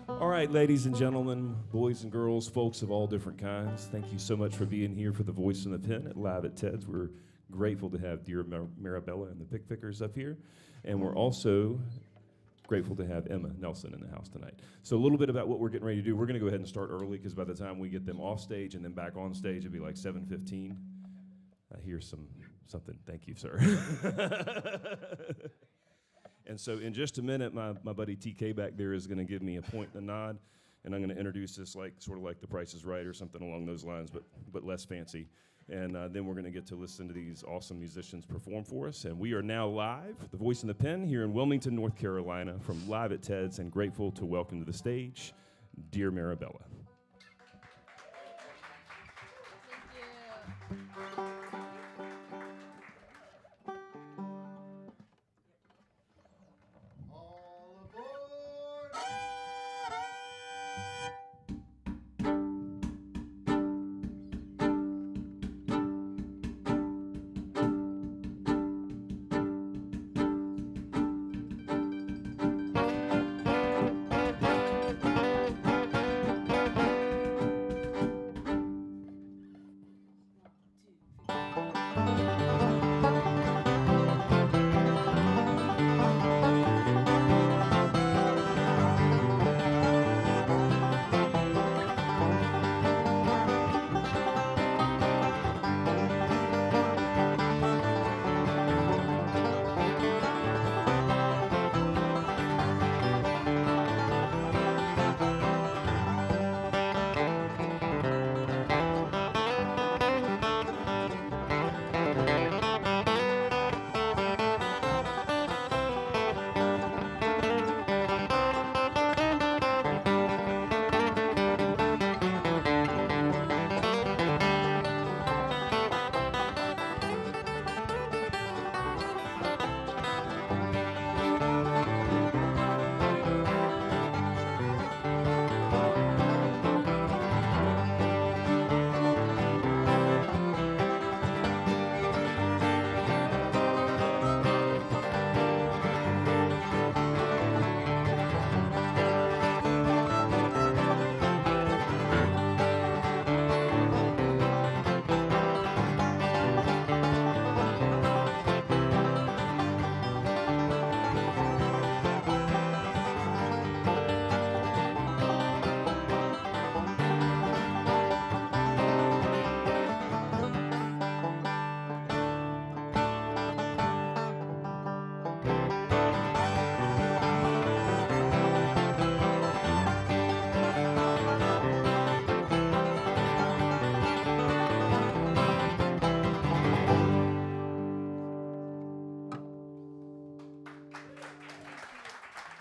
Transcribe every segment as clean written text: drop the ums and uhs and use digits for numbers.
All right, ladies and gentlemen, boys and girls, folks of all different kinds, thank you so much for being here for the Voice and the Pen at Live at Ted's. We're grateful to have Dear MariBella and the Pick Pickers up here, and we're also grateful to have Emma Nelson in the house tonight. So a little bit about what we're getting ready to do. We're going to go ahead and start early because by the time we get them off stage and then back on stage, it'll be like 7:15. I hear something. Thank you, sir. And so in just a minute, my buddy TK back there is going to give me a point and a nod, and I'm going to introduce this sort of like The Price is Right or something along those lines, but less fancy. And then we're going to get to listen to these awesome musicians perform for us. And we are now live, The Voice and the Pen, here in Wilmington, North Carolina, from Live at Ted's, and grateful to welcome to the stage, Dear MariBella.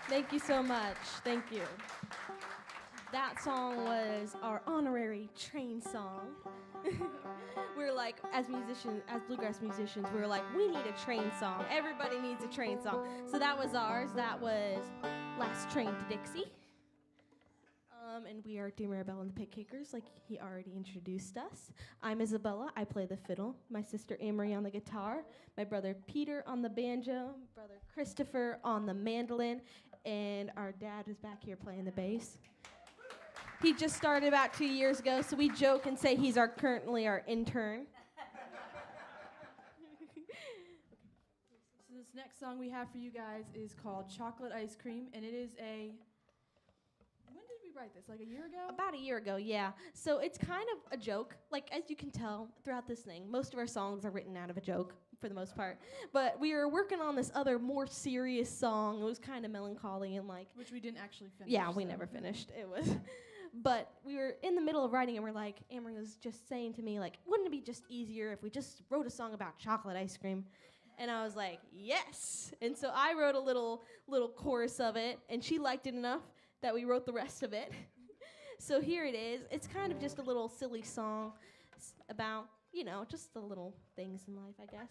Thank you so much. Thank you. That song was our honorary train song. We're like, as musicians, as bluegrass musicians, we're like, we need a train song. Everybody needs a train song. So that was ours. That was Last Train to Dixie. And we are Dear MariBella and the Pick Pickers, like he already introduced us. I'm Isabella. I play the fiddle. My sister Amory on the guitar. My brother Peter on the banjo. Brother Christopher on the mandolin. And our dad is back here playing the bass. He just started about 2 years ago, so we joke and say he's currently our intern. So this next song we have for you guys is called Chocolate Ice Cream, and it is a... When did we write this? Like a year ago? About a year ago, yeah. So it's kind of a joke. Like, as you can tell throughout this thing, most of our songs are written out of a joke for the most part. But we were working on this other more serious song. It was kind of melancholy and like... Which we didn't actually finish. Yeah, we never finished. It was... But we were in the middle of writing, and we're like, Amory was just saying to me, like, wouldn't it be just easier if we just wrote a song about chocolate ice cream? And I was like, yes. And so I wrote a little chorus of it, and she liked it enough that we wrote the rest of it. So here it is. It's kind of just a little silly song about, you know, just the little things in life, I guess.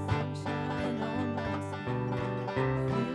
Sunshine on my skin,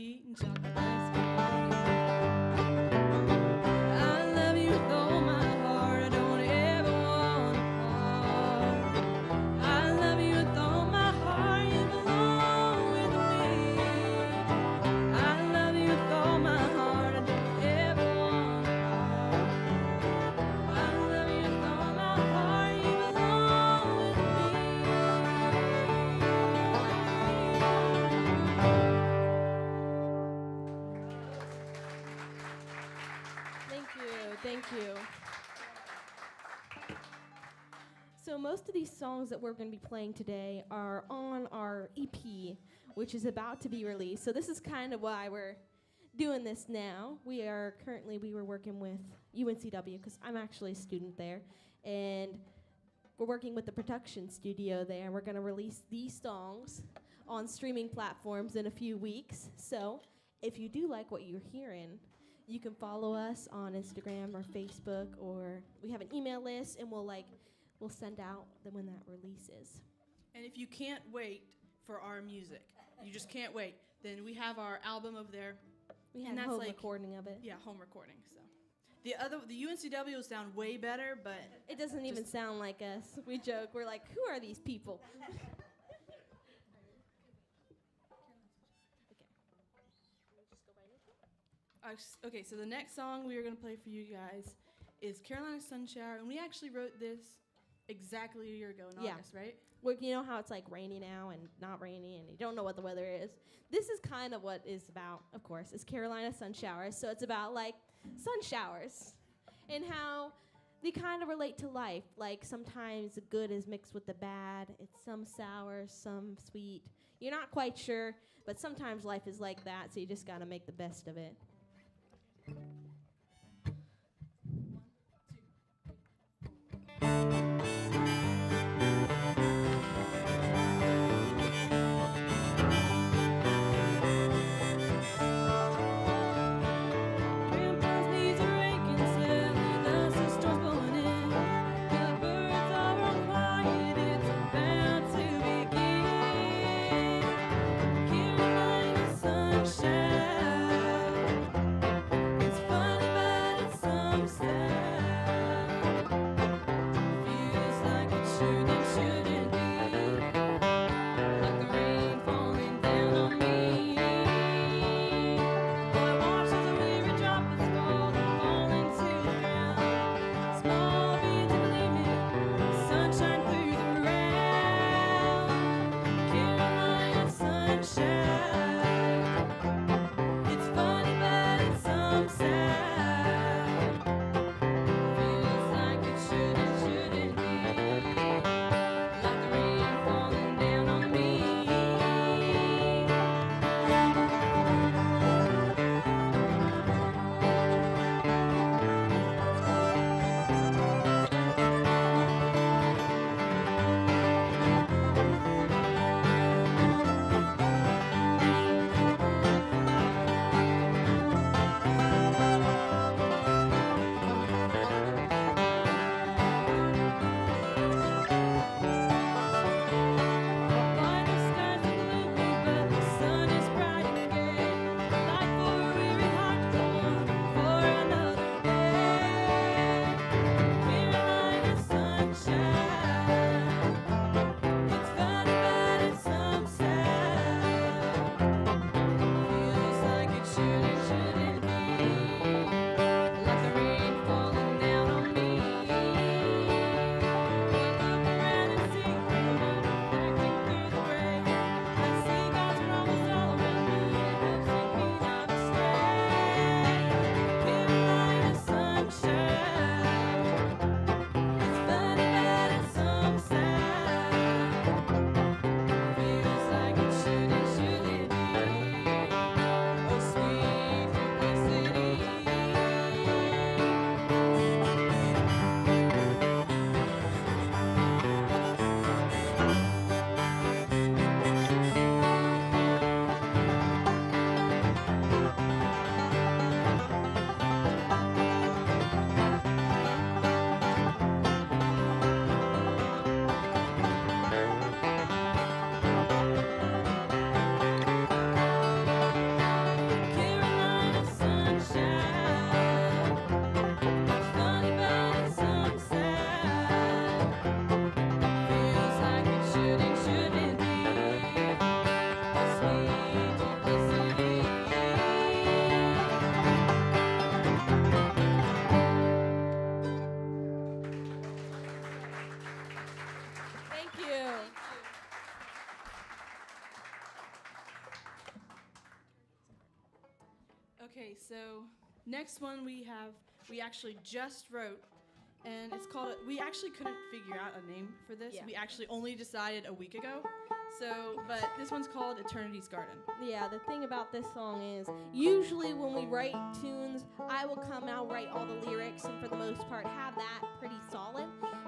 eating chocolate ice cream. I love you with all my heart, I don't ever want to part. I love you with all my heart, you belong with me. I love you with all my heart, I don't ever want to part. I love you with all my heart, you belong with me. Thank you. So most of these songs that we're going to be playing today are on our EP, which is about to be released. So this is kind of why we're doing this now. We were working with UNCW because I'm actually a student there, and we're working with the production studio there. We're going to release these songs on streaming platforms in a few weeks. So if you do like what you're hearing, you can follow us on Instagram or Facebook, or we have an email list, and we'll send out when that releases. And if you can't wait for our music, you just can't wait, then we have our album over there. We And have that's home like- recording of it. Yeah, home recording. So the UNCW will sound way better, but It doesn't even Just- sound like us. We joke. We're like, who are these people? okay. So the next song we are gonna play for you guys is Carolina Sun Shower, and we actually wrote this exactly a year ago in Yeah. August, right? Well, you know how it's like rainy now and not rainy, and you don't know what the weather is? This is kind of what it's about, of course. It's Carolina Sun Showers. So it's about like sun showers and how they kind of relate to life. Like sometimes the good is mixed with the bad. It's some sour, some sweet. You're not quite sure, but sometimes life is like that, so you just got to make the best of it. Grandpa's knees are aching, said the dust is storms blowing in. The birds are all quiet, it's about to begin. Carolina sun shower. Okay, so next one we actually just wrote, and it's called, we actually couldn't figure out a name for this. Yeah. We actually only decided a week ago. So, but this one's called Eternity's Garden. Yeah, the thing about this song is usually when we write tunes, I will come out, write all the lyrics, and for the most part have that pretty solid.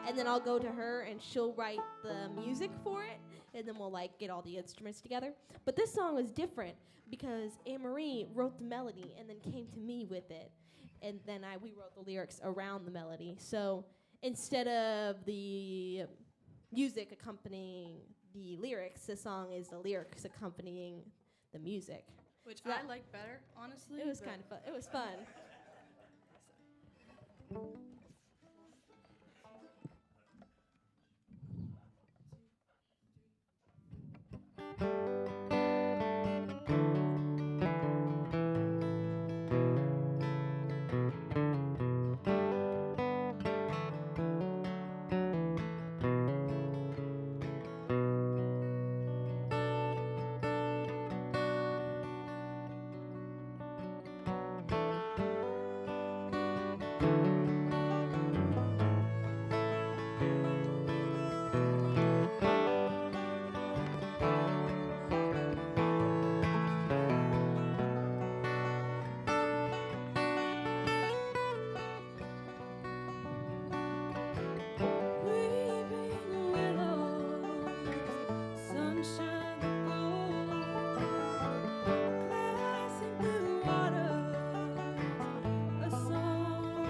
And then I'll go to her and she'll write the music for it, and then we'll like get all the instruments together. But this song was different because Anne-Marie wrote the melody and then came to me with it. And then we wrote the lyrics around the melody. So instead of the music accompanying the lyrics, the song is the lyrics accompanying the music. Which So I like better, honestly. It was but- kind of fun. It was fun. Weeping willows, sunshine gold, glassy blue waters, a song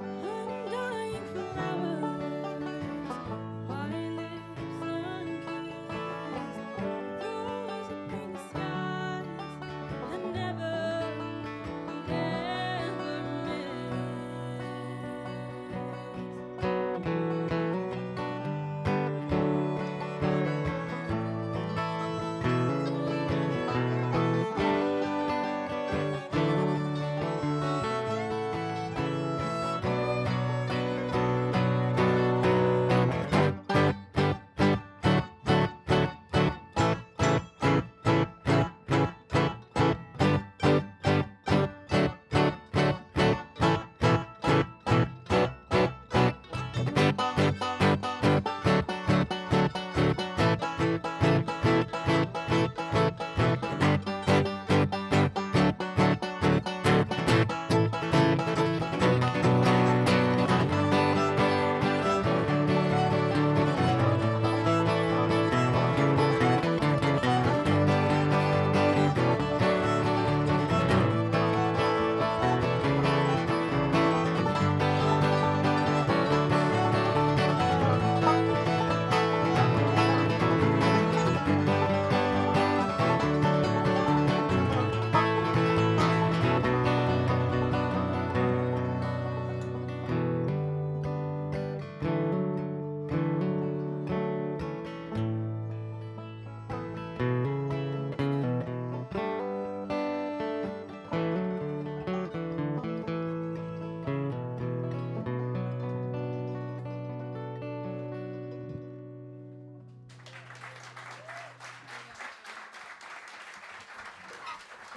undying flowers, white lips unkissed, rose of pink skies that never, never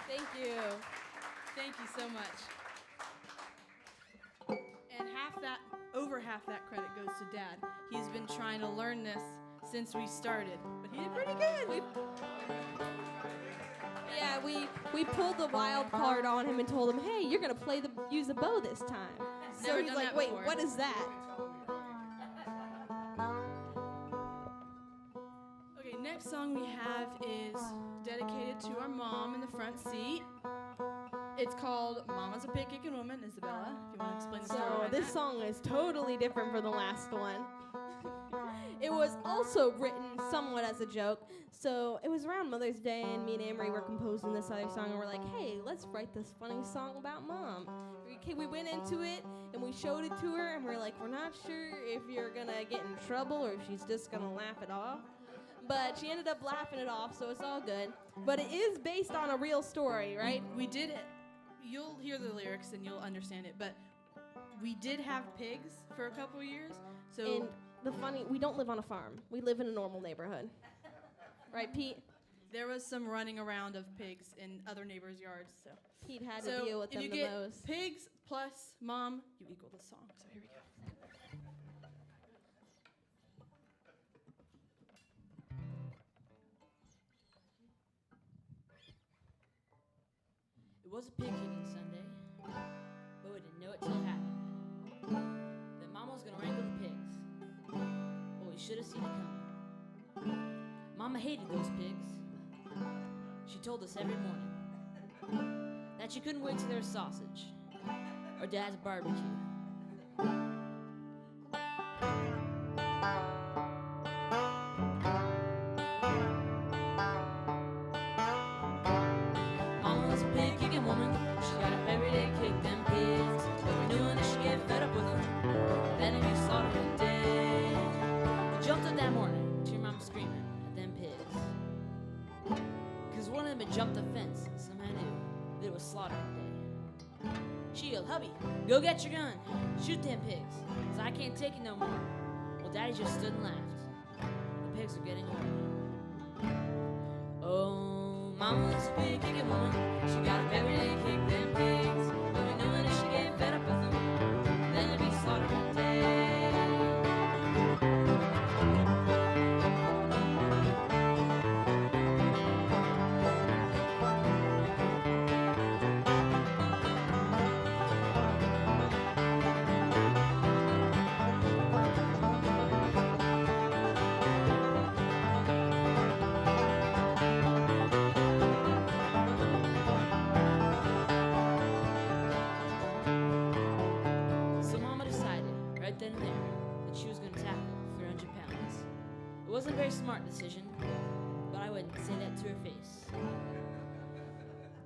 Thank you. Thank you so much. And over half that credit goes to Dad. He's been trying to learn this since we started, but he did pretty good. Yeah, we pulled the wild card on him and told him, hey, you're gonna use the bow this time. So Never he's done like, that wait, before. what is that? Okay, next song we have is dedicated to our mom in the front seat. It's called Mama's a Pig-Kicking Woman, Isabella, if you want to explain the story So behind this that. song is totally different from the last one. It was also written somewhat as a joke. So it was around Mother's Day, and me and Amory were composing this other song, and we're like, hey, let's write this funny song about Mom. We went into it, and we showed it to her, and we're like, we're not sure if you're going to get in trouble or if she's just going to laugh it off. But she ended up laughing it off, so it's all good. But it is based on a real story, right? We did it. You'll hear the lyrics and you'll understand it, but we did have pigs for a couple of years. So And we don't live on a farm. We live in a normal neighborhood. Right, Pete? there was some running around of pigs in other neighbors' yards. So Pete had to deal with them if the you get most. pigs plus Mom, you equal the song. So here we go. It was a pig kicking Sunday, but we didn't know it till it happened. That Mama was gonna wrangle the pigs, but we should have seen it coming. Mama hated those pigs. She told us every morning that she couldn't wait till there was sausage or Dad's barbecue. Mama was a pig kicking woman. She got up every day, kicked them pigs. But we knew when she get fed up with them, then it'd be slaughtered and dead. We jumped up that morning to your mama screaming at them pigs. Cause one of them had jumped the fence and somehow knew that it was slaughtered day. She yelled, hubby, go get your gun. Shoot them pigs, cause I can't take it no more. Well, Daddy just stood and laughed. The pigs were getting away. Oh, Mama was a pig kicking woman. She got up every day, kicked them pigs. But we knew when she get fed up with them, then it'd be slaughtered and dead. So Mama decided, right then and there, that she was going to tackle 300 pounds. It wasn't a very smart decision, but I wouldn't say that to her face.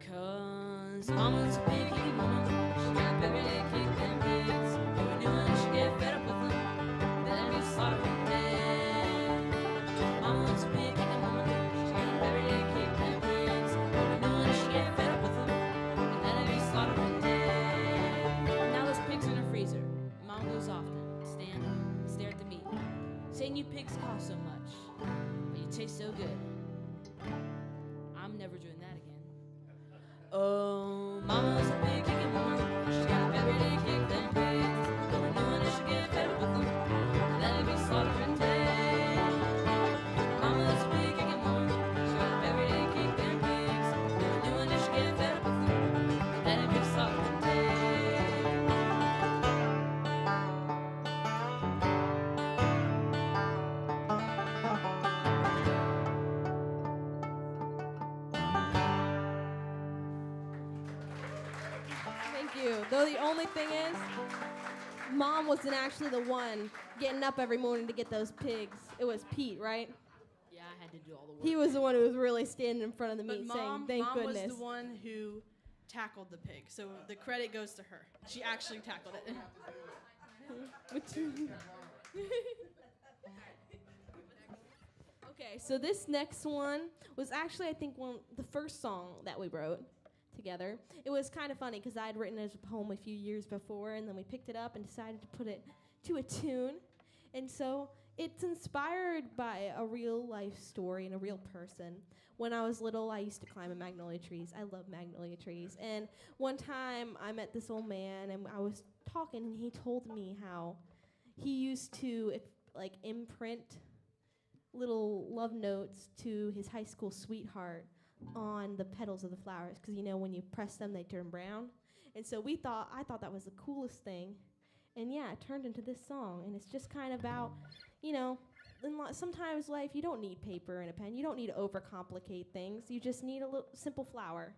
Cause Mama was a pig kicking woman. She got up every day, kicked them pigs. But we knew when she get fed up with them, then it'd be slaughtered and dead. Mama was a pig kicking woman. She got up every day, kicked them pigs. But we knew when she get fed up with them, and then it'd be slaughtered and dead. Now those pigs in her freezer. Mom goes often, stand and stare at the meat, saying you pigs cost so much, but you taste so good. I'm never doing that again. Oh, Mama was a pig kicking woman. She got up every day, kicked them pigs. But we knew when she get fed up with them, and then it'd be slaughtered and dead. Mama was a pig kicking woman. She got up every day, kicked them pigs. But we knew when she get fed up with them, and then it'd be slaughtered and dead. Thank you. Though the only thing is, Mom wasn't actually the one getting up every morning to get those pigs. It was Pete, right? Yeah, I had to do all the work. He was the one who was really standing in front of the But meat Mom, saying, thank Mom goodness. was the one who tackled the pig. So the credit goes to her. She actually tackled it. Okay, so this next one was actually, I think, the first song that we wrote together. It was kind of funny because I had written it as a poem a few years before, and then we picked it up and decided to put it to a tune. And so it's inspired by a real life story and a real person. When I was little, I used to climb in magnolia trees. I love magnolia trees. And one time I met this old man, and I was talking, and he told me how he used to imprint little love notes to his high school sweetheart on the petals of the flowers, because when you press them they turn brown. And so I thought that was the coolest thing, and yeah, it turned into this song. And it's just kind of about sometimes life, you don't need paper and a pen, you don't need to overcomplicate things, you just need a little simple flower.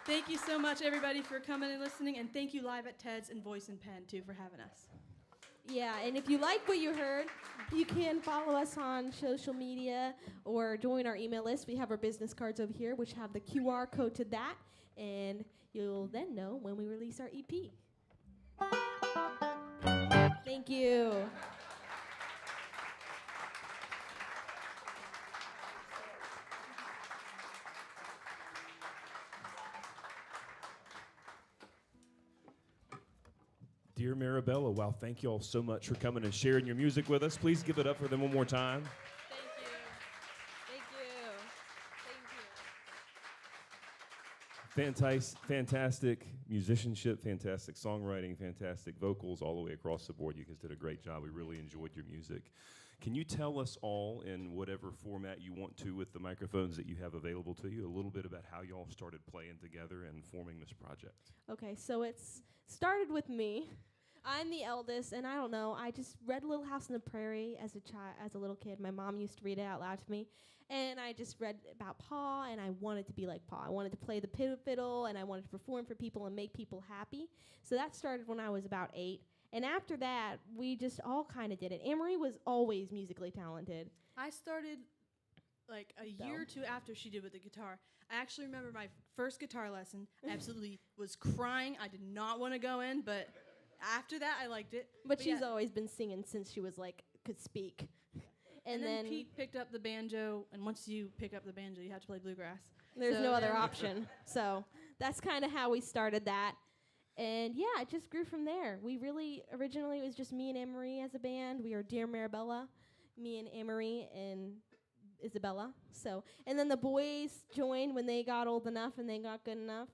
Thank you so much, everybody, for coming and listening, and thank you Live at Ted's and Voice and Pen, too, for having us. Yeah, and if you like what you heard, you can follow us on social media or join our email list. We have our business cards over here, which have the QR code to that, and you'll then know when we release our EP. Thank you. Dear MariBella, wow, thank you all so much for coming and sharing your music with us. Please give it up for them one more time. Thank you. Thank you. Thank you. Fantastic musicianship, fantastic songwriting, fantastic vocals all the way across the board. You guys did a great job. We really enjoyed your music. Can you tell us all, in whatever format you want to with the microphones that you have available to you, a little bit about how y'all started playing together and forming this project? Okay, so it's started with me. I'm the eldest, and I don't know. I just read Little House on the Prairie as a little kid. My mom used to read it out loud to me, and I just read about Pa, and I wanted to be like Pa. I wanted to play the fiddle, and I wanted to perform for people and make people happy. So that started when I was about 8. And after that, we just all kind of did it. Anne-Marie was always musically talented. I started like a year or two after she did with the guitar. I actually remember my first guitar lesson. I absolutely was crying. I did not want to go in, but after that, I liked it. But she's yeah. always been singing since she was could speak. And then Pete picked up the banjo, and once you pick up the banjo, you have to play bluegrass. There's So no other then- option. So that's kind of how we started that. And yeah, it just grew from there. We really, originally it was just me and Anne-Marie as a band. We were DearMariBella, me and Anne-Marie and Isabella. So, and then the boys joined when they got old enough and they got good enough.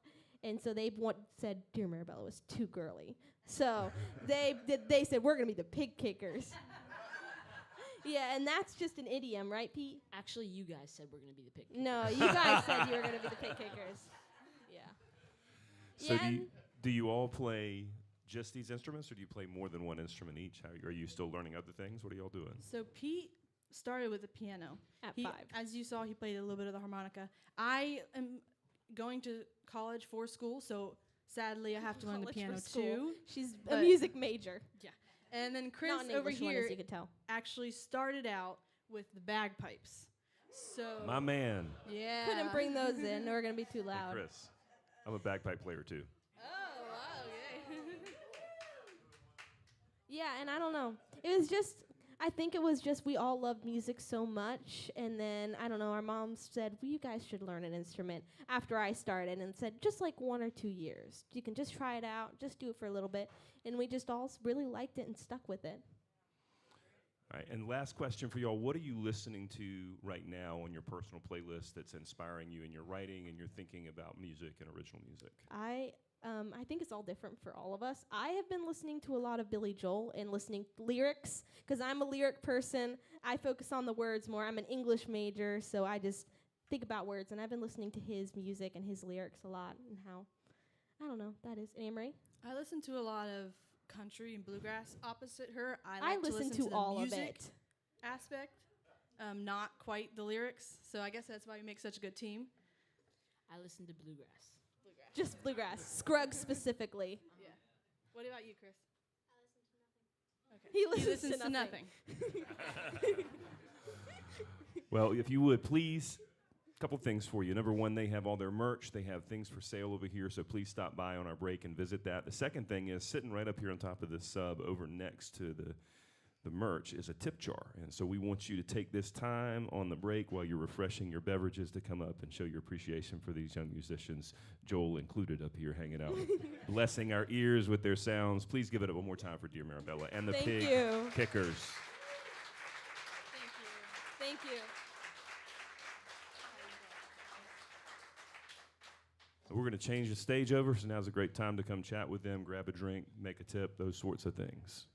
And so they said DearMariBella was too girly. So they said, we're going to be the pig kickers. Yeah, and that's just an idiom, right, Pete? Actually, you guys said we're going to be the pig. No, you guys said you were going to be the pig kickers. Yeah. So Yeah, do you all play just these instruments, or do you play more than one instrument each? Are you still learning other things? What are y'all doing? So Pete started with the piano. At He, 5. as you saw, he played a little bit of the harmonica. I am going to college for school, so sadly I have to learn the College piano for school. too. She's a But- music major. Yeah. And then Chris Not an over English one, here as you could tell. actually started out with the bagpipes. So My man, yeah. Couldn't bring those in. They were going to be too hey, loud. Chris. I'm a bagpipe player too. Oh, wow, okay. Yeah, and I don't know. It was just, I think it was just we all loved music so much. And then, I don't know, our mom said, well, you guys should learn an instrument after I started, and said, just like 1 or 2 years. You can just try it out, just do it for a little bit. And we just all really liked it and stuck with it. All right, and last question for y'all. What are you listening to right now on your personal playlist that's inspiring you in your writing and your thinking about music and original music? I think it's all different for all of us. I have been listening to a lot of Billy Joel and listening lyrics because I'm a lyric person. I focus on the words more. I'm an English major, so I just think about words. And I've been listening to his music and his lyrics a lot, and how, I don't know, that is. Anne-Marie? I listen to a lot of country and bluegrass. Opposite her, I like listen to to the all of music it. aspect, not quite the lyrics. So I guess that's why we make such a good team. I listen to bluegrass. Just bluegrass. Scruggs specifically. Yeah. What about you, Chris? He Okay. listens to nothing. Well, if you would, please, a couple things for you. Number one, they have all their merch. They have things for sale over here, so please stop by on our break and visit that. The second thing is sitting right up here on top of this sub over next to the merch is a tip jar. And so we want you to take this time on the break while you're refreshing your beverages to come up and show your appreciation for these young musicians, Joel included up here hanging out, blessing our ears with their sounds. Please give it up one more time for DearMariBella and the Thank Pig you. Kickers. Thank you. We're going to change the stage over, so now's a great time to come chat with them, grab a drink, make a tip, those sorts of things.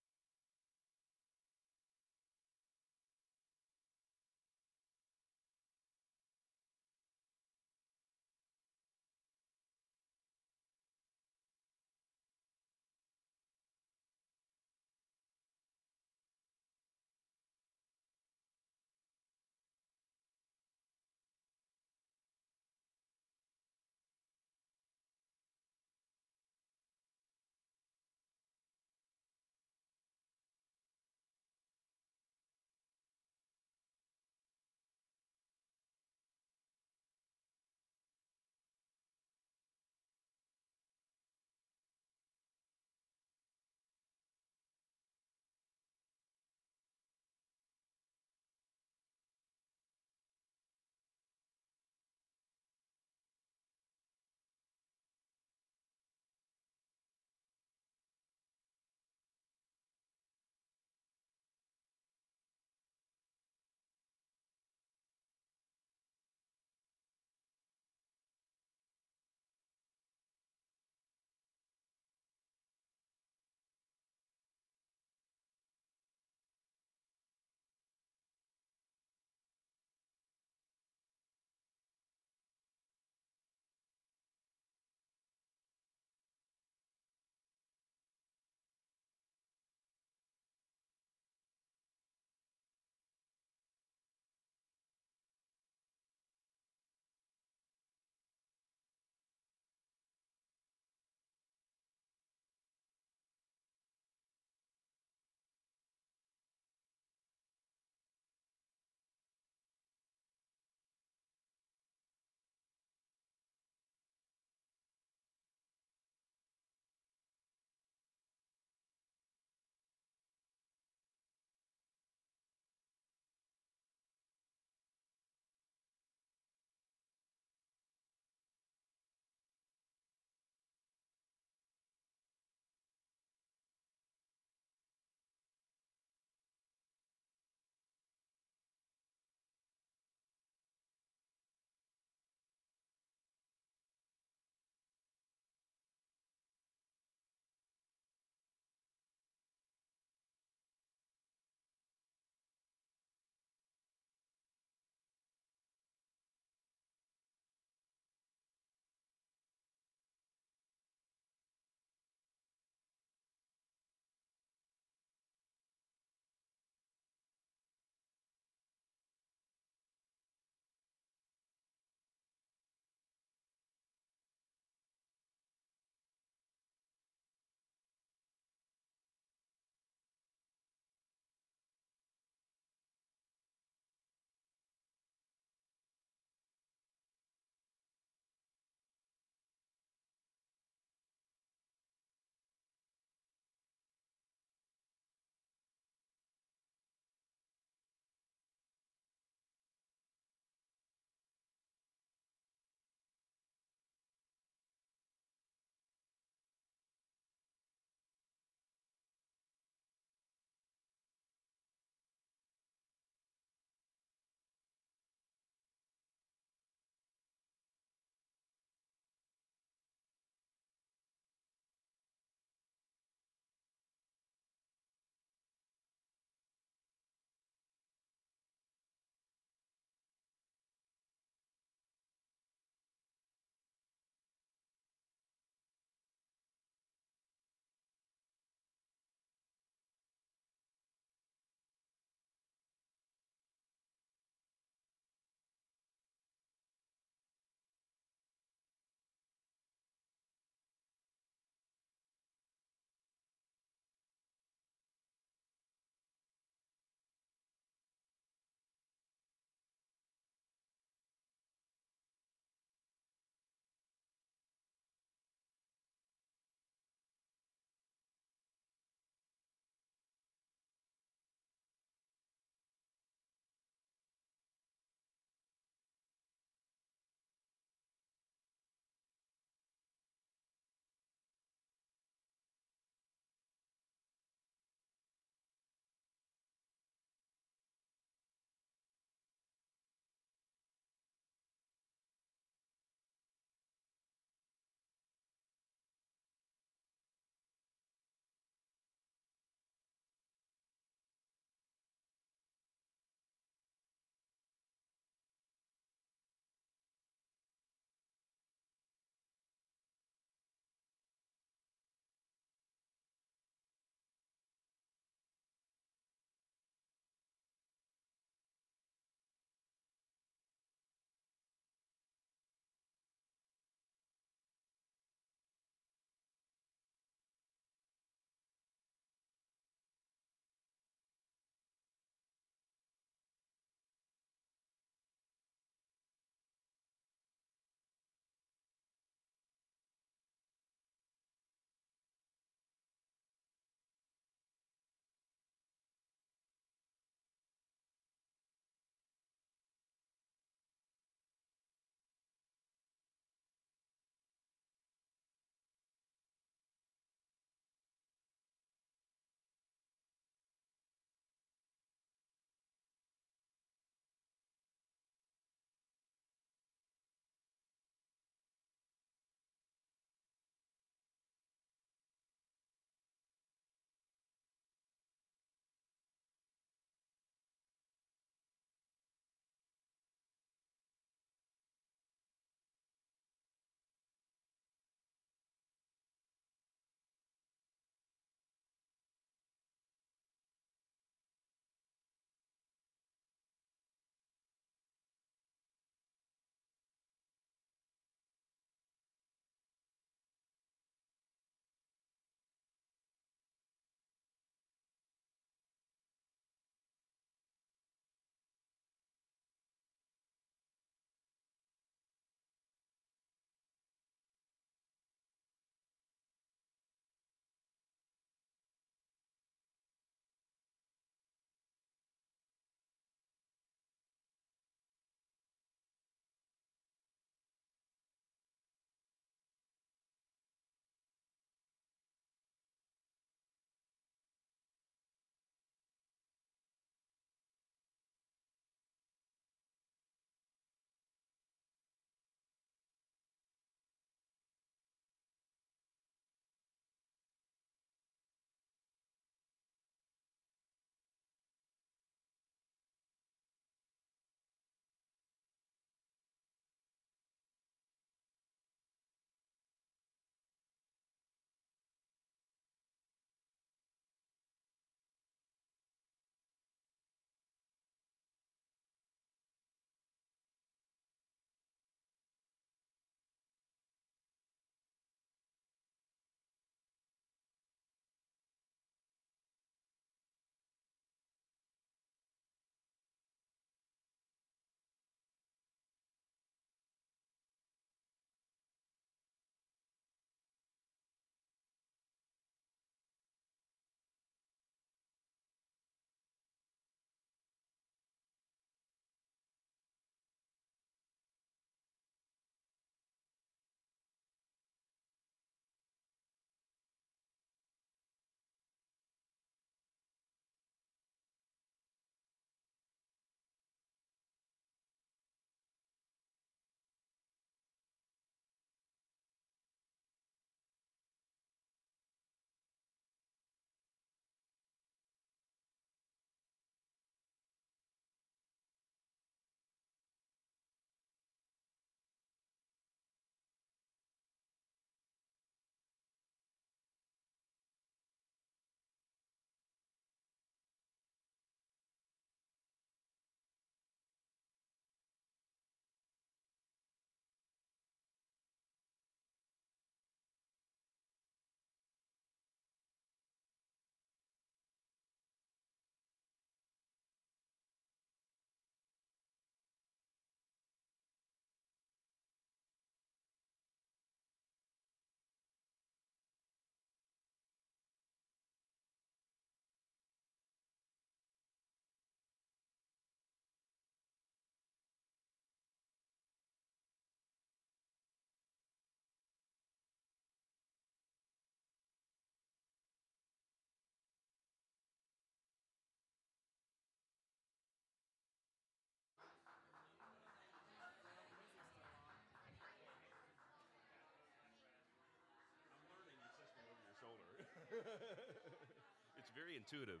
Very intuitive.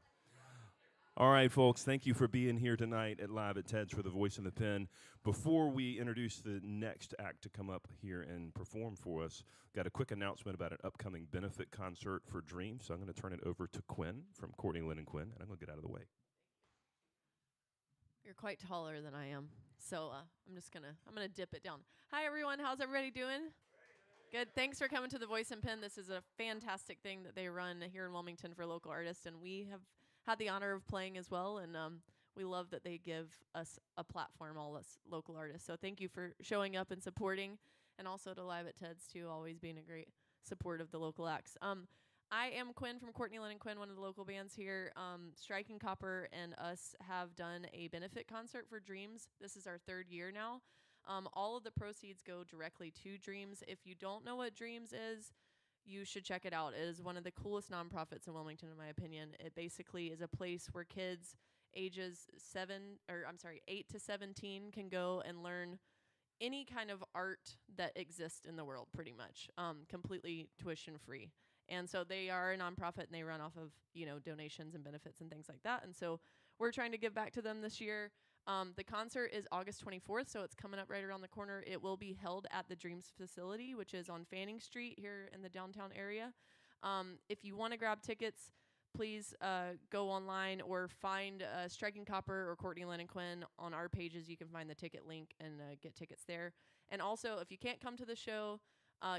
All right, folks, thank you for being here tonight at Live at Ted's for the Voice and the Pen. Before we introduce the next act to come up here and perform for us, got a quick announcement about an upcoming benefit concert for Dreams. So I'm going to turn it over to Quinn from Courtney Lynn and Quinn, and I'm going to get out of the way. You're quite taller than I am, so I'm gonna dip it down. Hi everyone, how's everybody doing? Good. Thanks for coming to the Voice and Pen. This is a fantastic thing that they run here in Wilmington for local artists, and we have had the honor of playing as well, and we love that they give us a platform, all us local artists. So thank you for showing up and supporting, and also to Live at Ted's too, always being a great support of the local acts. I am Quinn from Courtney Lynn and Quinn, one of the local bands here. Striking Copper and us have done a benefit concert for Dreams. This is our 3rd year now. All of the proceeds go directly to Dreams. If you don't know what Dreams is, you should check it out. It is one of the coolest nonprofits in Wilmington, in my opinion. It basically is a place where kids ages 8 to 17 can go and learn any kind of art that exists in the world, pretty much, completely tuition free. And so they are a nonprofit, and they run off of, donations and benefits and things like that. And so we're trying to give back to them this year. The concert is August 24th, so it's coming up right around the corner. It will be held at the Dreams facility, which is on Fanning Street here in the downtown area. If you want to grab tickets, please go online or find Striking Copper or Courtney Lynn and Quinn on our pages. You can find the ticket link and get tickets there. And also, if you can't come to the show,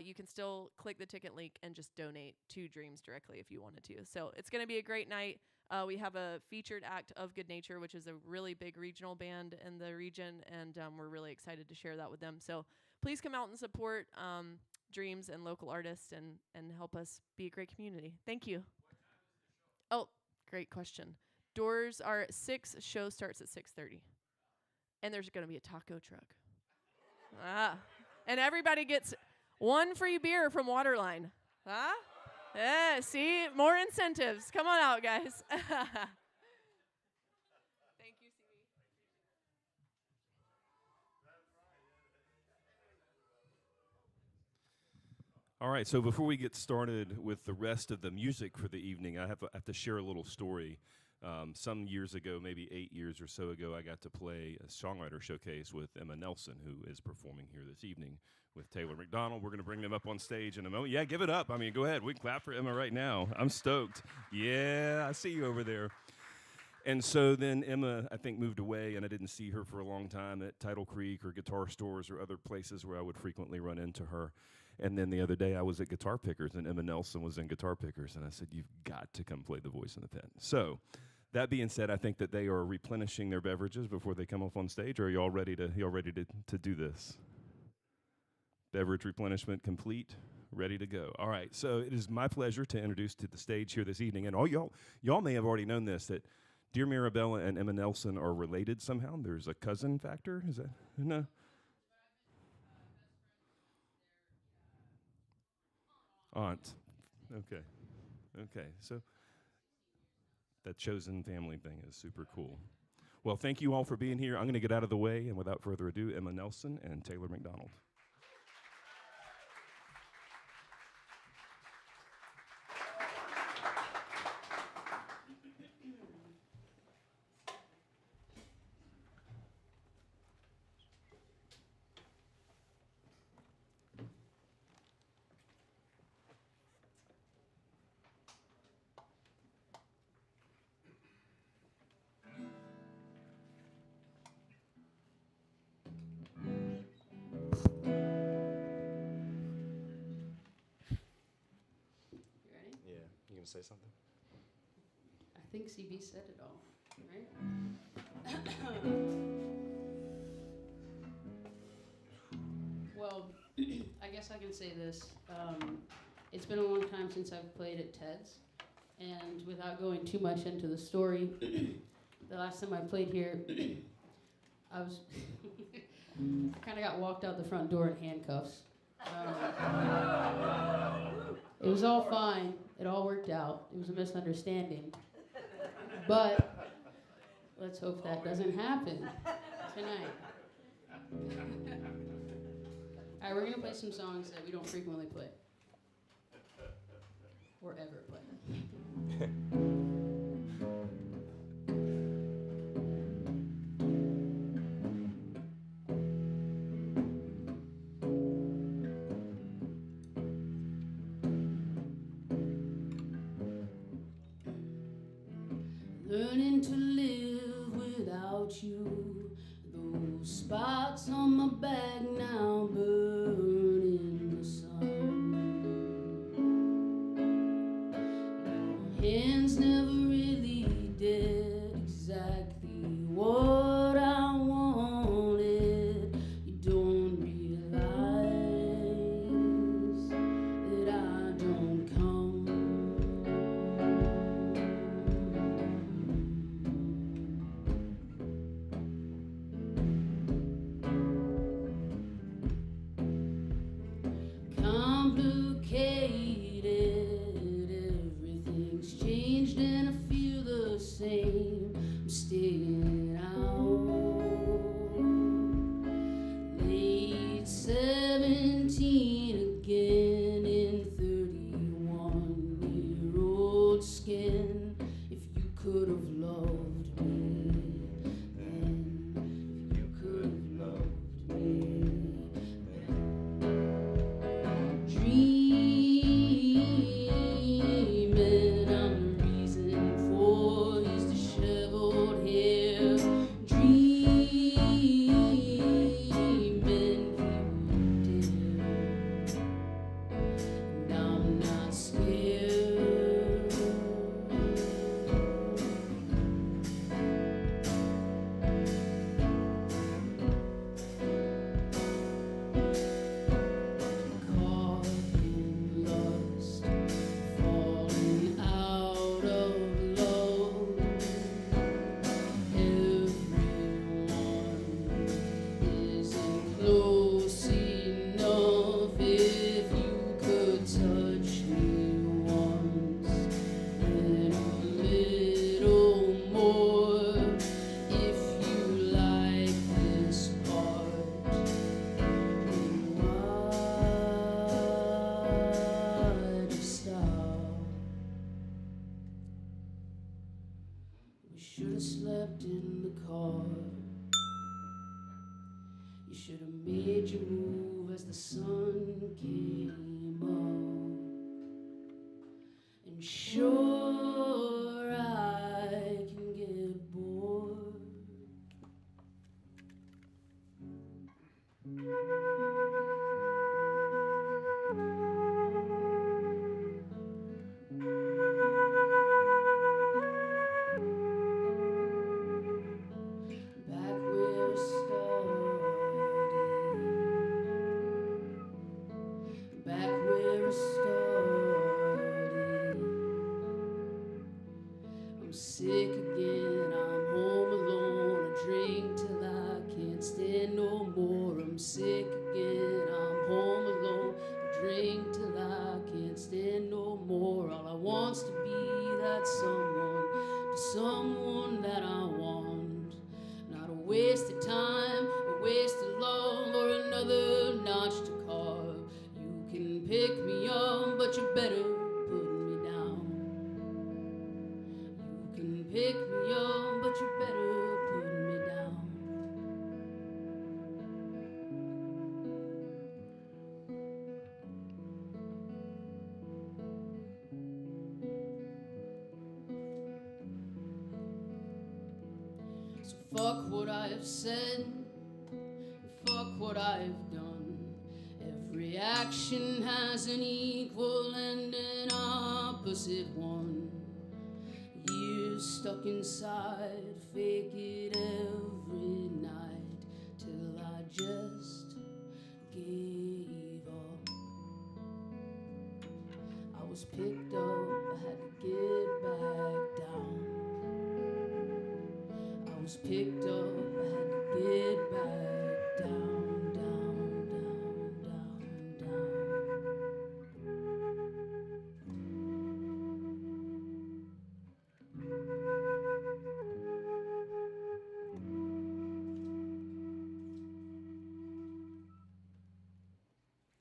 you can still click the ticket link and just donate to Dreams directly if you wanted to. So it's going to be a great night. We have a featured act of Good Nature, which is a really big regional band in the region, and we're really excited to share that with them. So please come out and support Dreams and local artists and help us be a great community. Thank you. Oh, great question. Doors are at 6. Show starts at 6:30. And there's going to be a taco truck. And everybody gets 1 free beer from Waterline. Huh? Yeah, see? More incentives. Come on out, guys. Thank you, CB. All right, so before we get started with the rest of the music for the evening, I have to share a little story. Some years ago, maybe 8 years or so ago, I got to play a songwriter showcase with Emma Nelson, who is performing here this evening with Taylor McDonald. We're going to bring them up on stage in a moment. Yeah, give it up. I mean, go ahead. We can clap for Emma right now. I'm stoked. Yeah, I see you over there. And so then Emma, I think, moved away, and I didn't see her for a long time at Tidal Creek or guitar stores or other places where I would frequently run into her. And then the other day, I was at Guitar Pickers, and Emma Nelson was in Guitar Pickers, and I said, "You've got to come play the Voice and the Pen." So that being said, I think that they are replenishing their beverages before they come up on stage. Or are y'all ready to do this? Beverage replenishment complete, ready to go. All right, so it is my pleasure to introduce to the stage here this evening, and all y'all may have already known this, that DearMariBella and Emma Nelson are related somehow. There's a cousin factor. Is that no? Aunt. Okay. So that chosen family thing is super cool. Well, thank you all for being here. I'm going to get out of the way, and without further ado, Emma Nelson and Taylor McDonald. Say something? I think CB said it all, right? Well, I guess I can say this. It's been a long time since I've played at Ted's, and without going too much into the story, the last time I played here, I was I kind of got walked out the front door in handcuffs. It was all fine. It all worked out. It was a misunderstanding. But let's hope that doesn't happen tonight. All right, we're going to play some songs that we don't frequently play. Or ever play. learning to live without you. Those spots on my back now burn in the sun. Your hands never really did exactly what I wanted. You don't realize that I don't come. Complicated, everything's changed and I feel the same. I'm staying out. Late 17 again in 31-year-old skin. If you could have loved me then, if you could have loved me then. Dreaming I'm the reason for his disheveled hair. Dreaming he would dare, and I'm not scared. Caught in lust, falling out of love. Everyone isn't close enough. If you could touch me once, then a little more. If you like this part, then why'd you stop? We should have slept in the car. You should have made your move as the sun came up. And sure, I can get bored. Back where it started, back where it started. I'm sick again, I'm home alone. I drink till I can't stand no more. I'm sick again, I'm home alone. I drink till I can't stand no more. All I want's to be that someone, to someone that I want. Not a waste of time, a waste of love, or another notch to carve. You can pick me up, but you better put me down. You can pick me up, but you better put me down. So fuck what I've said, fuck what I've done. Every action has an equal and an opposite one. Years stuck inside, fake it every night, till I just gave up. I was picked up, I had to get back down. I was picked up, I had to get back down, down, down, down,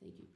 Thank you.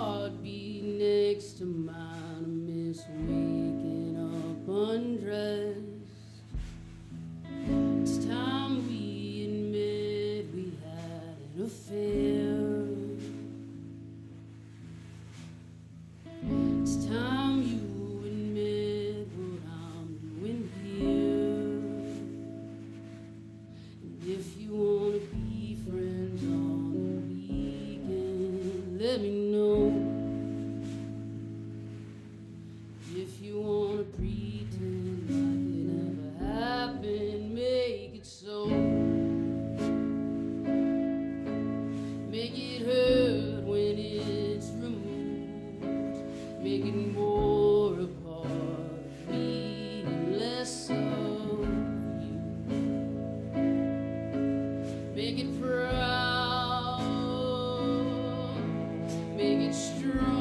heartbeat next to mine. I miss waking up undressed. It's time we admit we had an affair. It's time you admit what I'm doing here. And if you wanna be friends on the weekend, let me know. If you wanna pretend like it never happened, make it so. Make it hurt when it's removed. Make it more a part of me and less of you. Make it proud. Make it strong.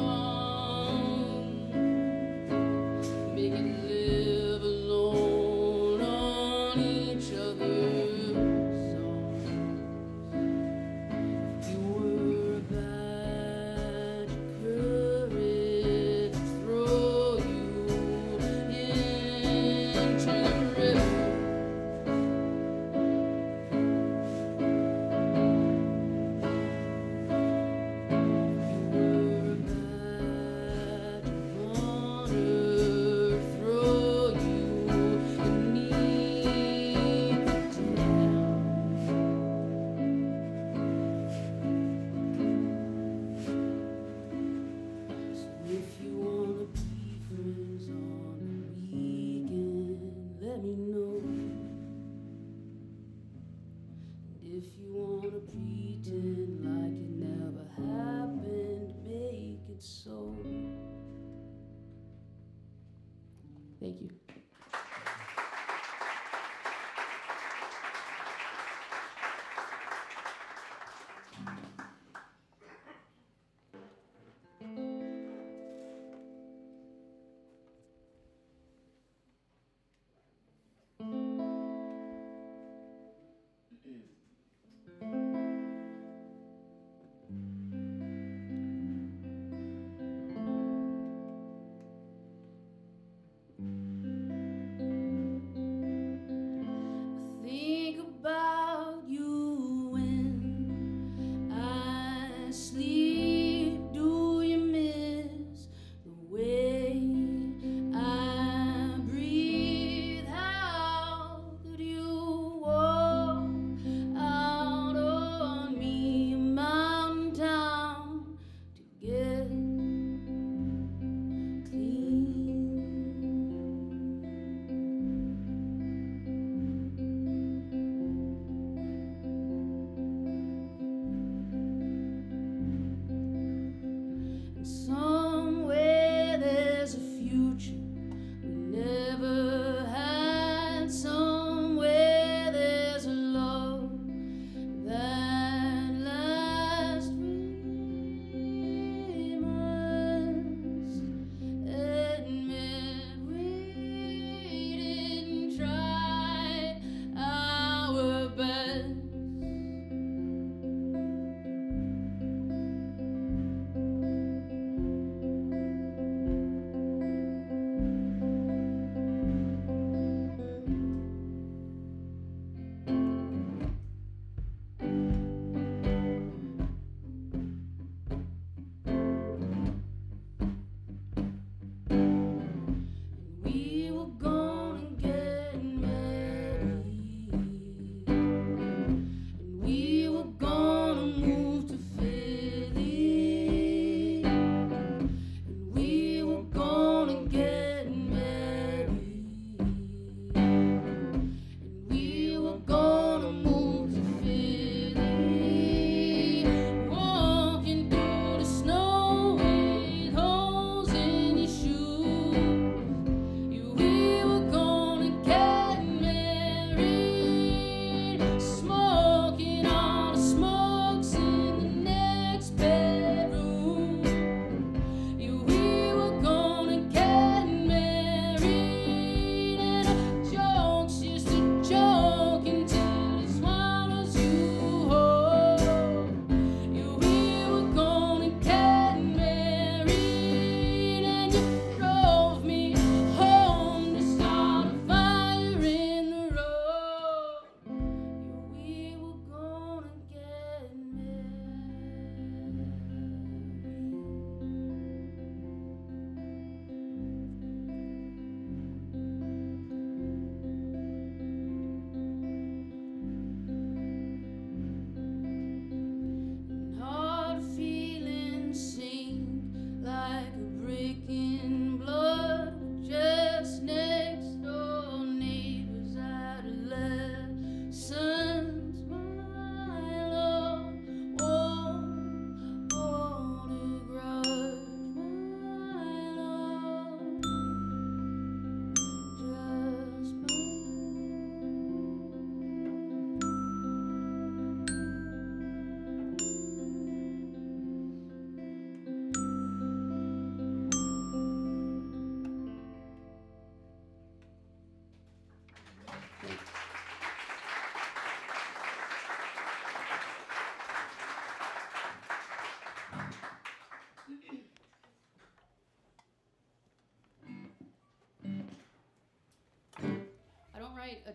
Make it live alone on each other's songs. If you were a bad courage, throw you into the river. If you wanna pretend like it never happened, make it so. Thank you.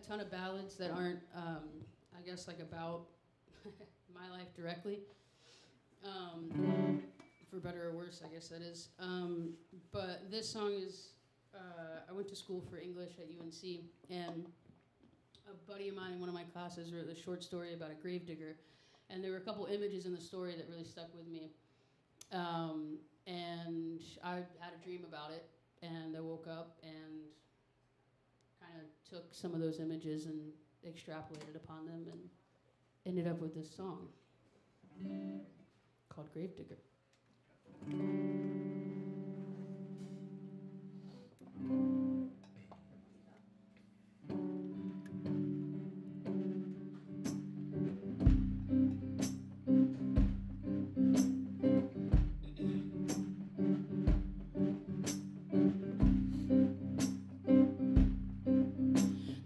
ton of ballads that aren't, I guess, like about my life directly. For better or worse, I guess that is. But this song is, I went to school for English at UNC, and a buddy of mine in one of my classes wrote a short story about a gravedigger, and there were a couple images in the story that really stuck with me. And I had a dream about it, and I woke up and kind of took some of those images and extrapolated upon them and ended up with this song called Gravedigger.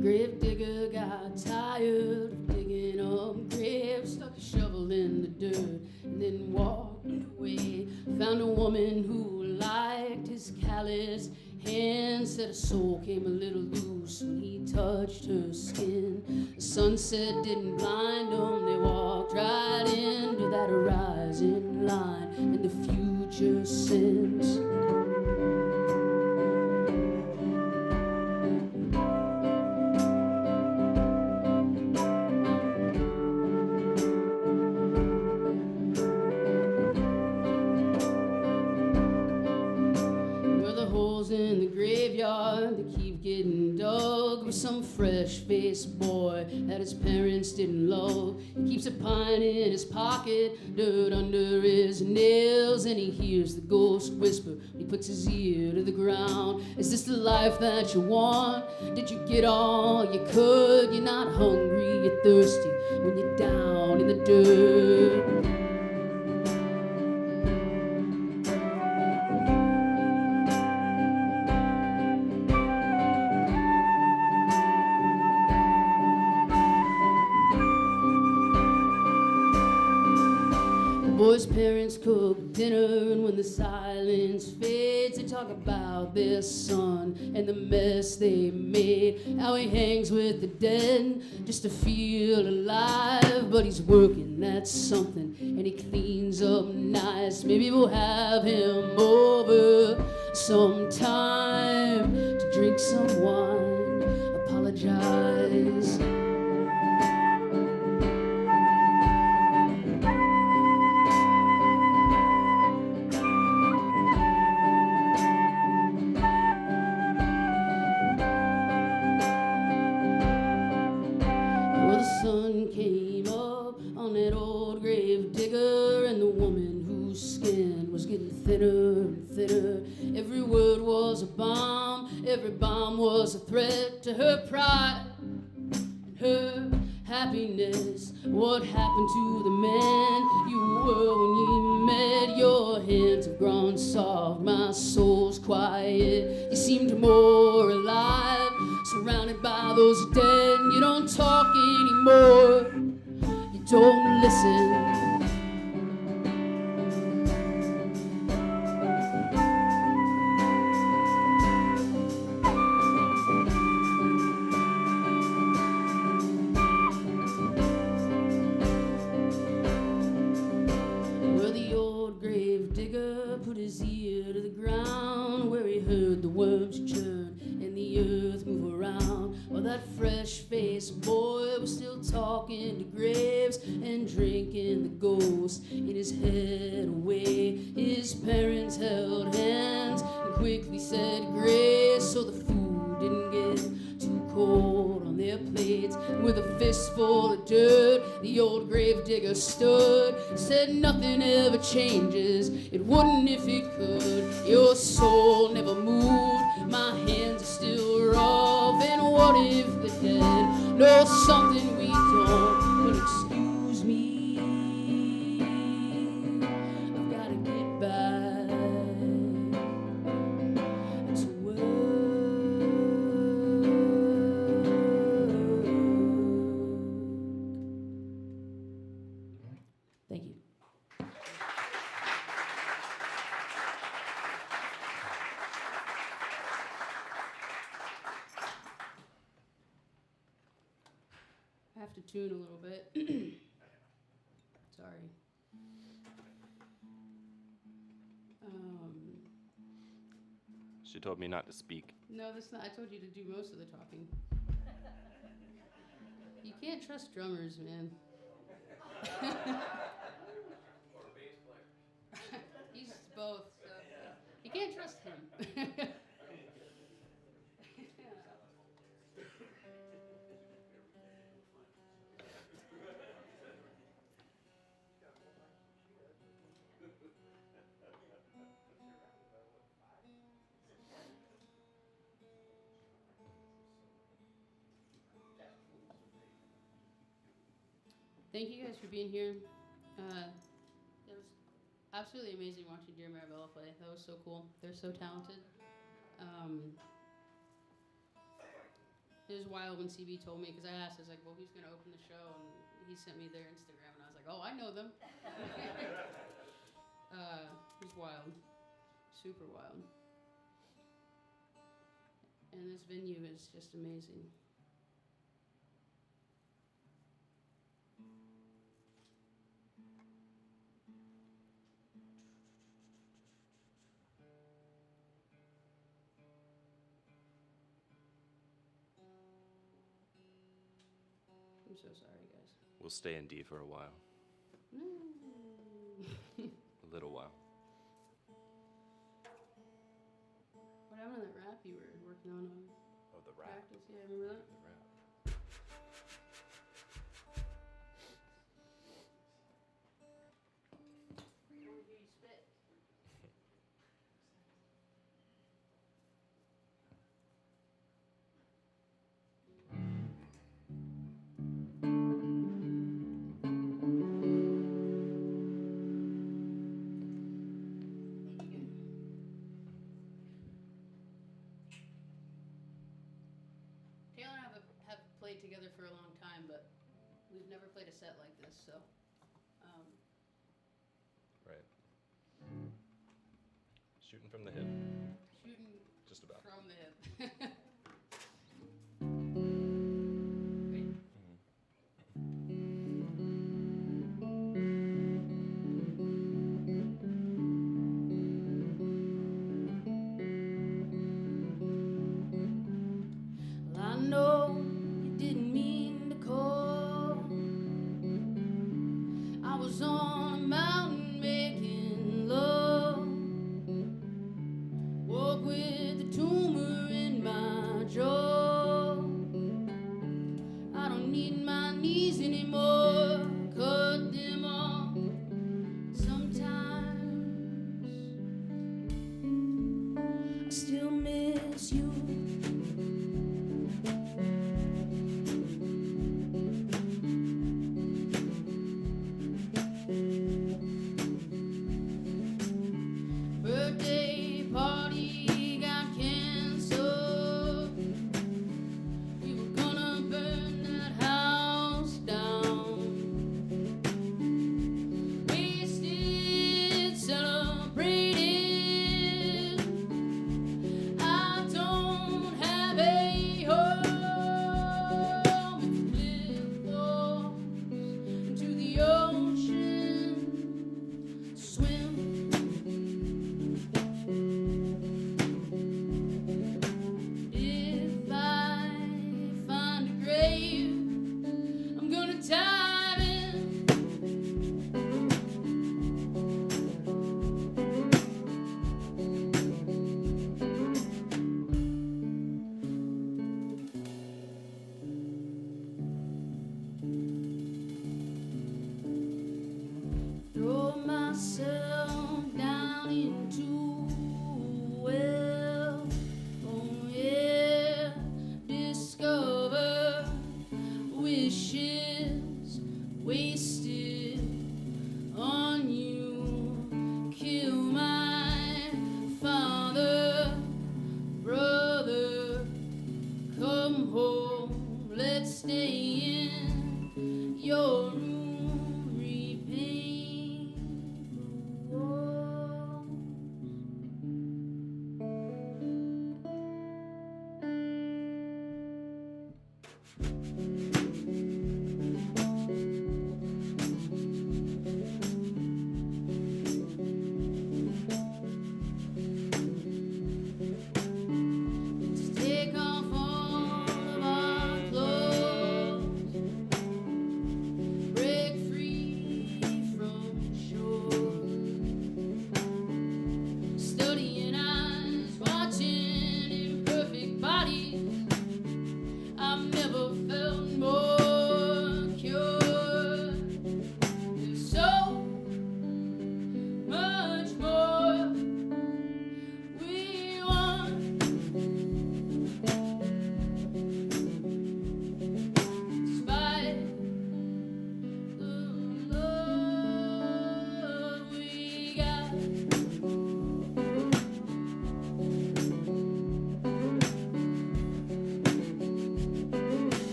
Gravedigger got tired of digging up graves, stuck a shovel in the dirt, and then walked away. Found a woman who liked his callous hands, said her soul came a little loose when he touched her skin. The sunset didn't blind them, they walked right into that horizon line, and the future sends. In the graveyard that keep getting dug with some fresh-faced boy that his parents didn't love. He keeps a pine in his pocket, dirt under his nails, and he hears the ghost whisper when he puts his ear to the ground. Is this the life that you want? Did you get all you could? You're not hungry, you're thirsty when you're down in the dirt. Boys' parents cook dinner, and when the silence fades, they talk about their son and the mess they made. How he hangs with the dead just to feel alive, but he's working, that's something, and he cleans up nice. Maybe we'll have him over sometime to drink some wine, apologize. Sun came up on that old grave digger, and the woman whose skin was getting thinner and thinner. Every word was a bomb, every bomb was a threat to her pride and her happiness. What happened to the man you were when you met? Your hands have grown soft, my soul's quiet. You seemed more alive, surrounded by those dead. You don't talk anymore, you don't listen. Where the old grave digger put his ear to the ground, where he heard the worms churn and the earth move around, while that fresh-faced boy was still talking to graves and drinking the ghost in his head away. His parents held hands and quickly said grace, so the food didn't get too cold on their plates. With a fistful of dirt, the old grave digger stood, said nothing ever changes, it wouldn't if it could. Your soul never moved, my hands are still rough, and what if the dead know something we don't? But excuse me, I've gotta get back to work. Thank you. tune a little bit. Sorry. She told me not to speak. No, that's not. I told you to do most of the talking. You can't trust drummers, man. He's both. So you can't trust him. Thank you guys for being here. It was absolutely amazing watching DearMariBella play. That was so cool. They're so talented. It was wild when CB told me, because I asked, I was like, well, who's going to open the show? And he sent me their Instagram, and I was like, oh, I know them. It was wild. Super wild. And this venue is just amazing. I'm so sorry, guys. We'll stay in D for a while. A little while. What happened to that rap you were working on Oh, the rap. practice? Yeah, remember that? The rap. Taylor and I have played together for a long time, but we've never played a set like this, so. Right. Shooting from the hip. Shooting Just about. from the hip. Well, I know you didn't mean to call. I was on a mountain making love. Woke with a tumor in my jaw. I don't need my knees anymore. Cut them off. Sometimes I still miss you. Birthday party got canceled. We were gonna burn that house down. Wasted celebrating. I don't have a home. If the cliff falls into the ocean, swim. If I find a grave, I'm gonna dive in. Throw myself down into a well. Oh yeah, discover wishes wasted on you. Kill my father, brother, come home. Let's stay in your room, repaint the walls.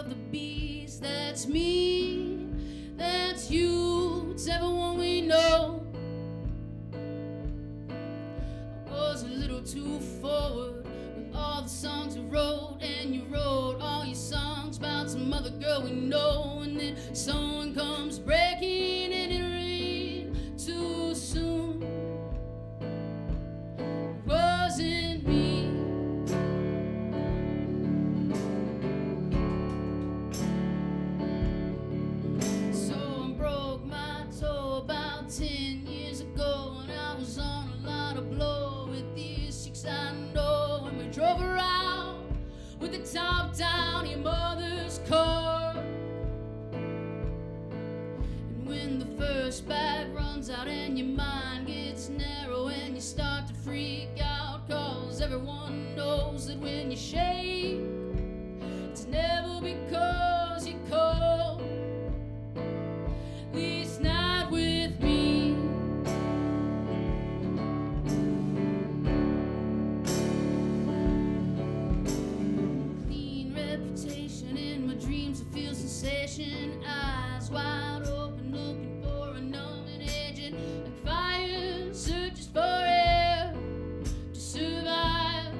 of the beast. That's me, that's you, it's everyone we know. I was a little too forward with all the songs we wrote, and you wrote all your songs about some other girl we know, and then someone comes breaking and it rained too soon. It wasn't me. So I broke my toe about 10 years ago, and I was on a lot of blow with these chicks I know, and we drove around with the top down your mother's car. And when the first bag runs out and your mind gets narrow and you start to freak out, 'cause everyone knows that when you shake, it's never because you're cold. At least not with me. Clean reputation in my dreams, I feel sensation. Eyes wide open, looking for a numbing agent. Like fire searches for air to survive.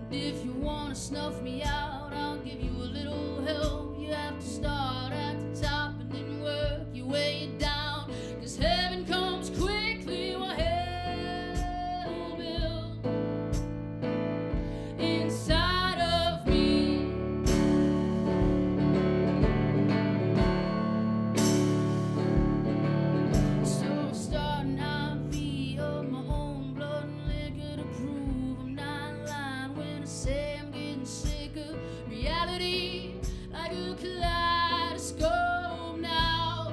And if you wanna snuff me out, I'll give you a little help. You have to start at the top and then work your way down. 'Cause heaven comes quickly while hell builds inside of me. So I'm starting IV of my own blood and liquor to prove I'm not lying when I say I'm getting sick of reality like a kaleidoscope now.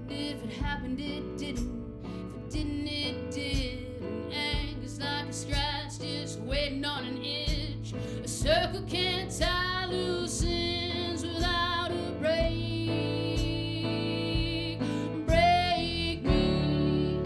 And if it happened, it didn't. If it didn't, it did. And anger's like a scratch just waiting on an itch. A circle can't tie loose ends without a break. Break me.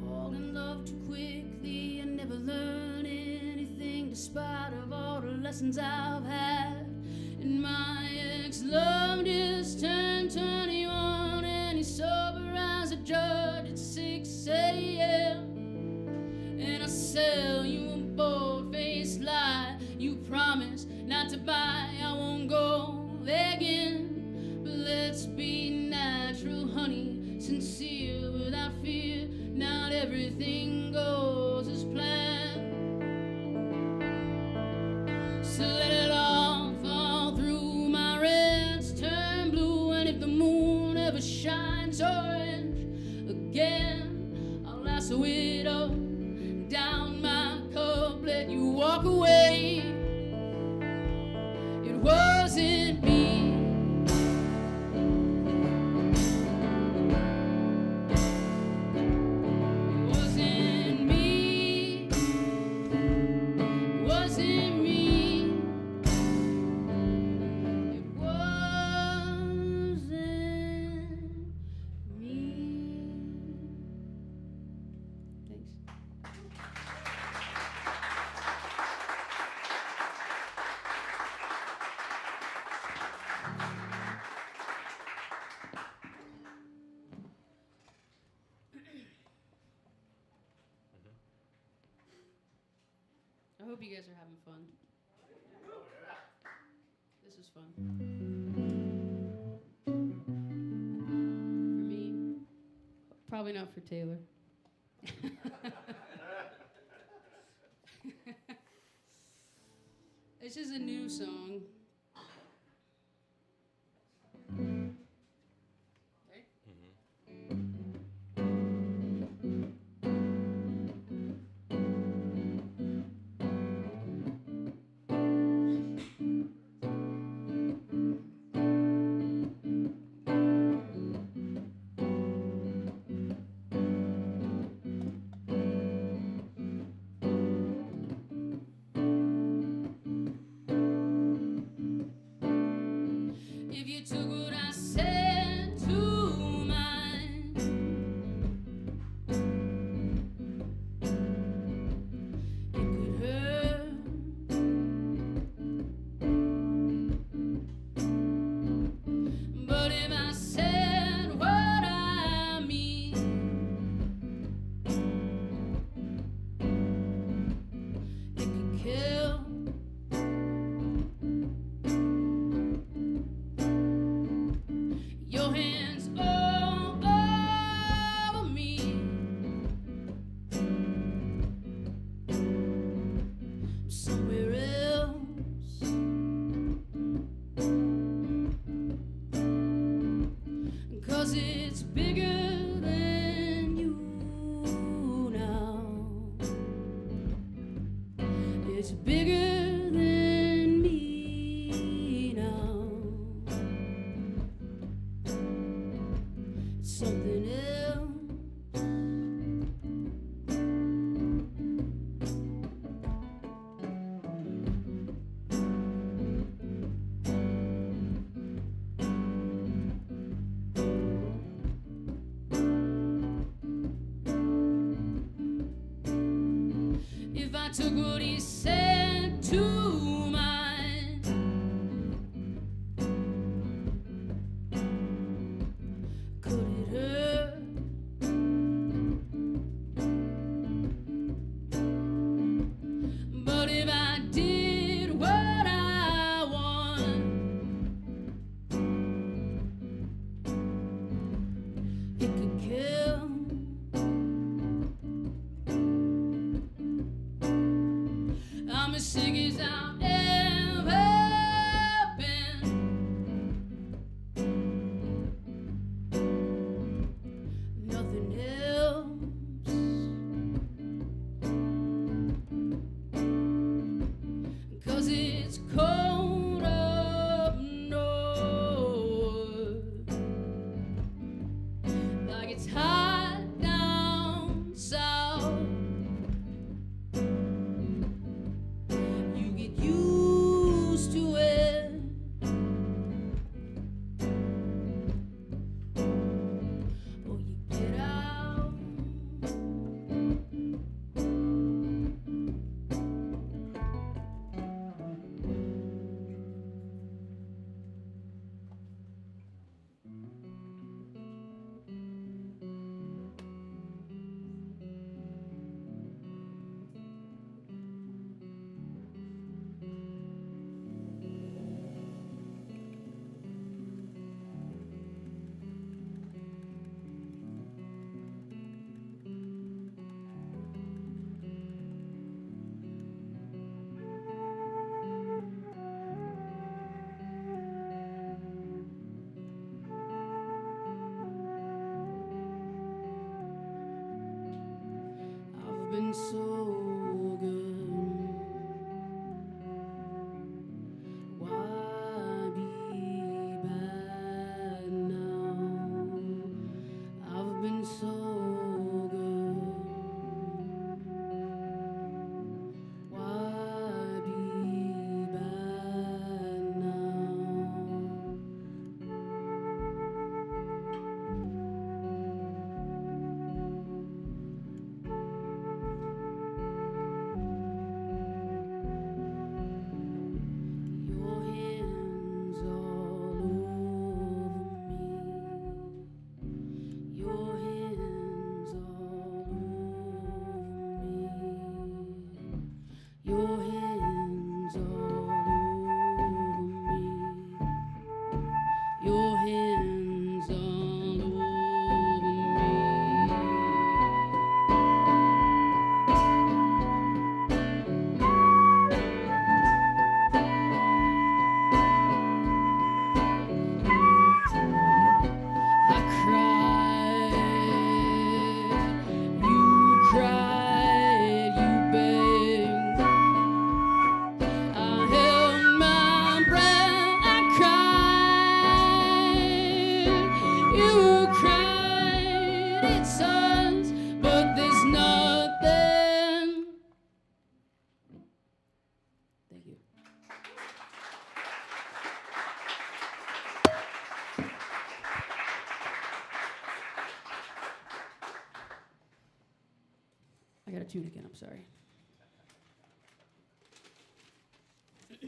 Fall in love too quickly and never learn anything, despite of all the lessons I've had. And my ex-love just turned 21 and he's sober as a judge at 6 a.m. And I sell you a bold-faced lie. You promise not to buy, I won't go there again. But let's be natural, honey, sincere without fear. Not everything goes as planned. So let it all fall through. My reds turn blue, and if the moon ever shines orange again, I'll lasso it up down my cup, let you walk away. It wasn't me. It wasn't me. It wasn't me. It wasn't me. Thanks. I hope you guys are having fun. This is fun. For me, probably not for Taylor. This is a new song. Right? 'cause it's bigger than you now. It's bigger than me now. It's something else. If I took what he said to mine, could it hurt? But if I did what I want, it could kill. I'm as sick as I've ever been. Nothing else. 'Cause it's cold up north, like it's hot down south. You get used to it. Or you get out. I've been so good. Why be bad now? I've been so good. Why be bad now? Your hands all over me. Your hands all over me. Your hands all over me. Your hands all over me. I cried, you cried, you begged. I held my breath, I cried, you cried. It sucks, but there's nothing. Thank you. I gotta tune again, I'm sorry. Is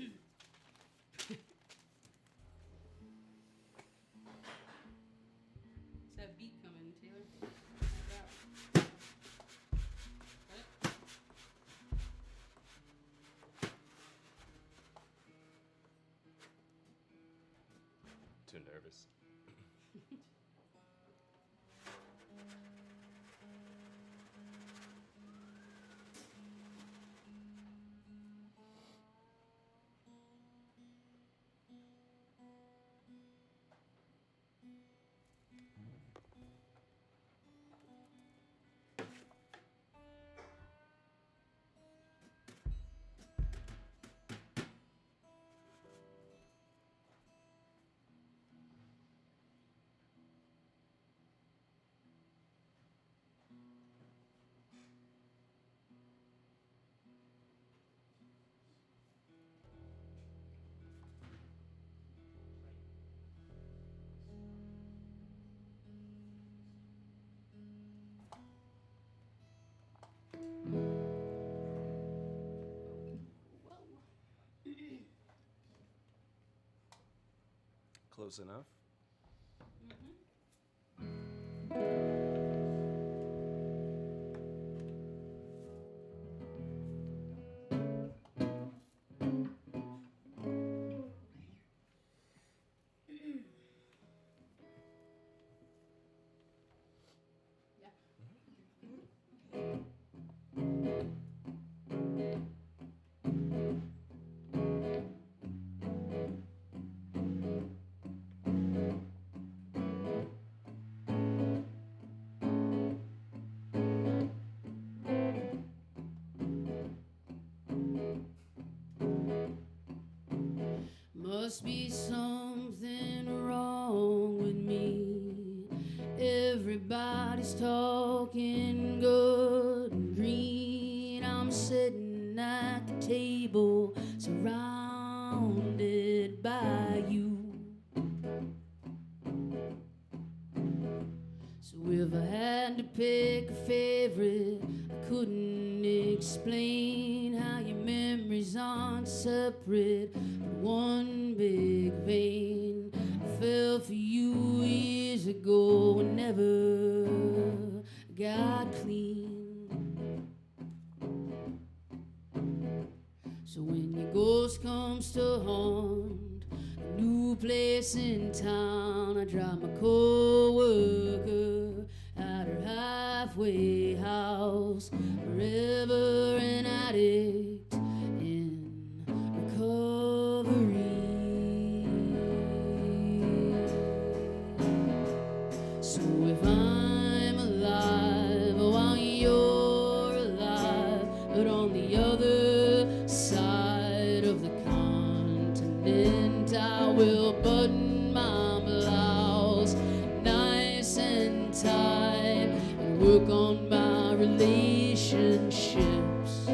that beat coming, Taylor? Too nervous. Close enough. Must be something wrong with me. Everybody's talking good and green. I'm sitting at the table surrounded by you. So if I had to pick a favorite, I couldn't explain how your memories aren't separate, but one big vein. I fell for you years ago and never got clean. So when your ghost comes to haunt a new place in town, I drive my coworker at her halfway house, forever an addict in recovery. So if I'm alive while you're alive, but on the other side of the continent, I will button my blouse nice and tight and work on my relationships.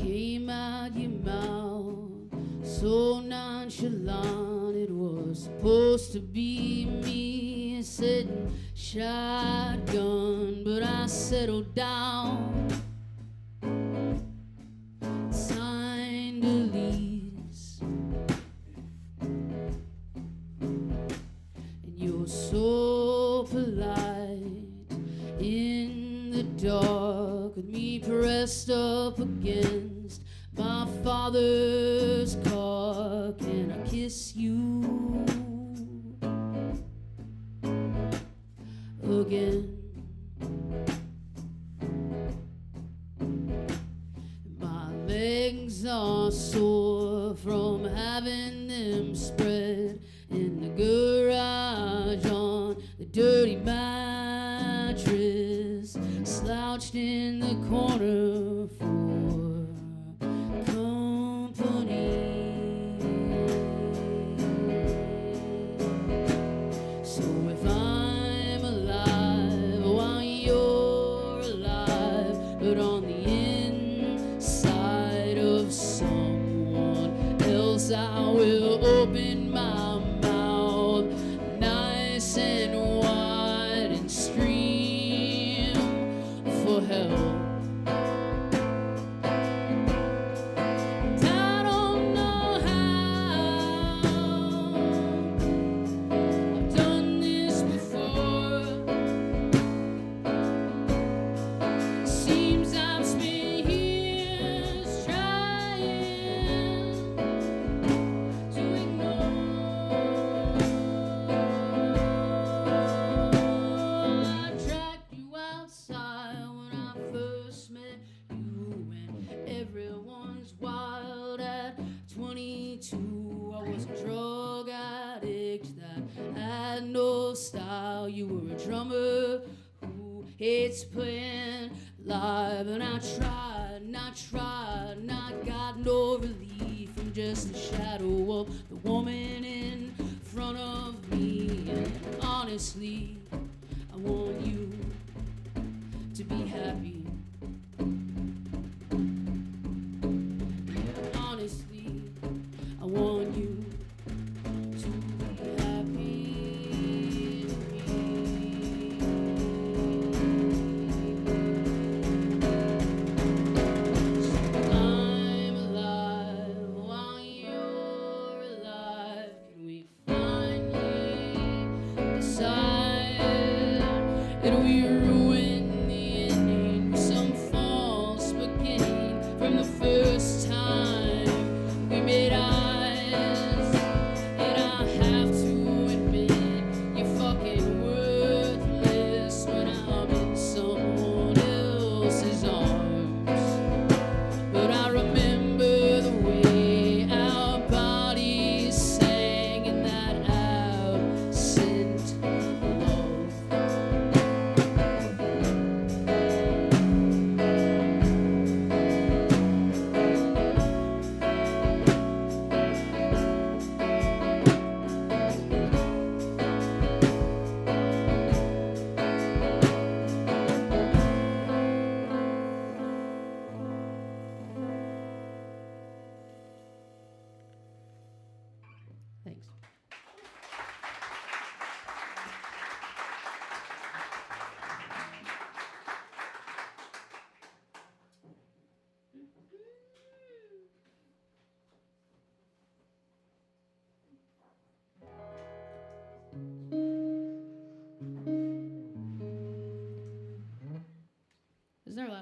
Came out your mouth so nonchalant, it was supposed to be me sitting shotgun, but I settled down, signed a lease, and you're so polite in the dark with me pressed up against my father's car. Can I kiss you again? My legs are sore from having them spread in the garage on the dirty mattress, slouched in the corner for company. So if I'm alive while you're alive, but on the inside of someone else, I will open my mouth nice and wide and scream for help. I don't know how. I've done this before. Seems I've spent years trying to ignore. I tracked you outside when I first met you, and everyone's wild at 22. I was a drug addict that had no style. You were a drummer who hates playing live, and I tried, and I tried, and I got no relief from just the shadow of the woman in front of me. And honestly, I want you to be happy.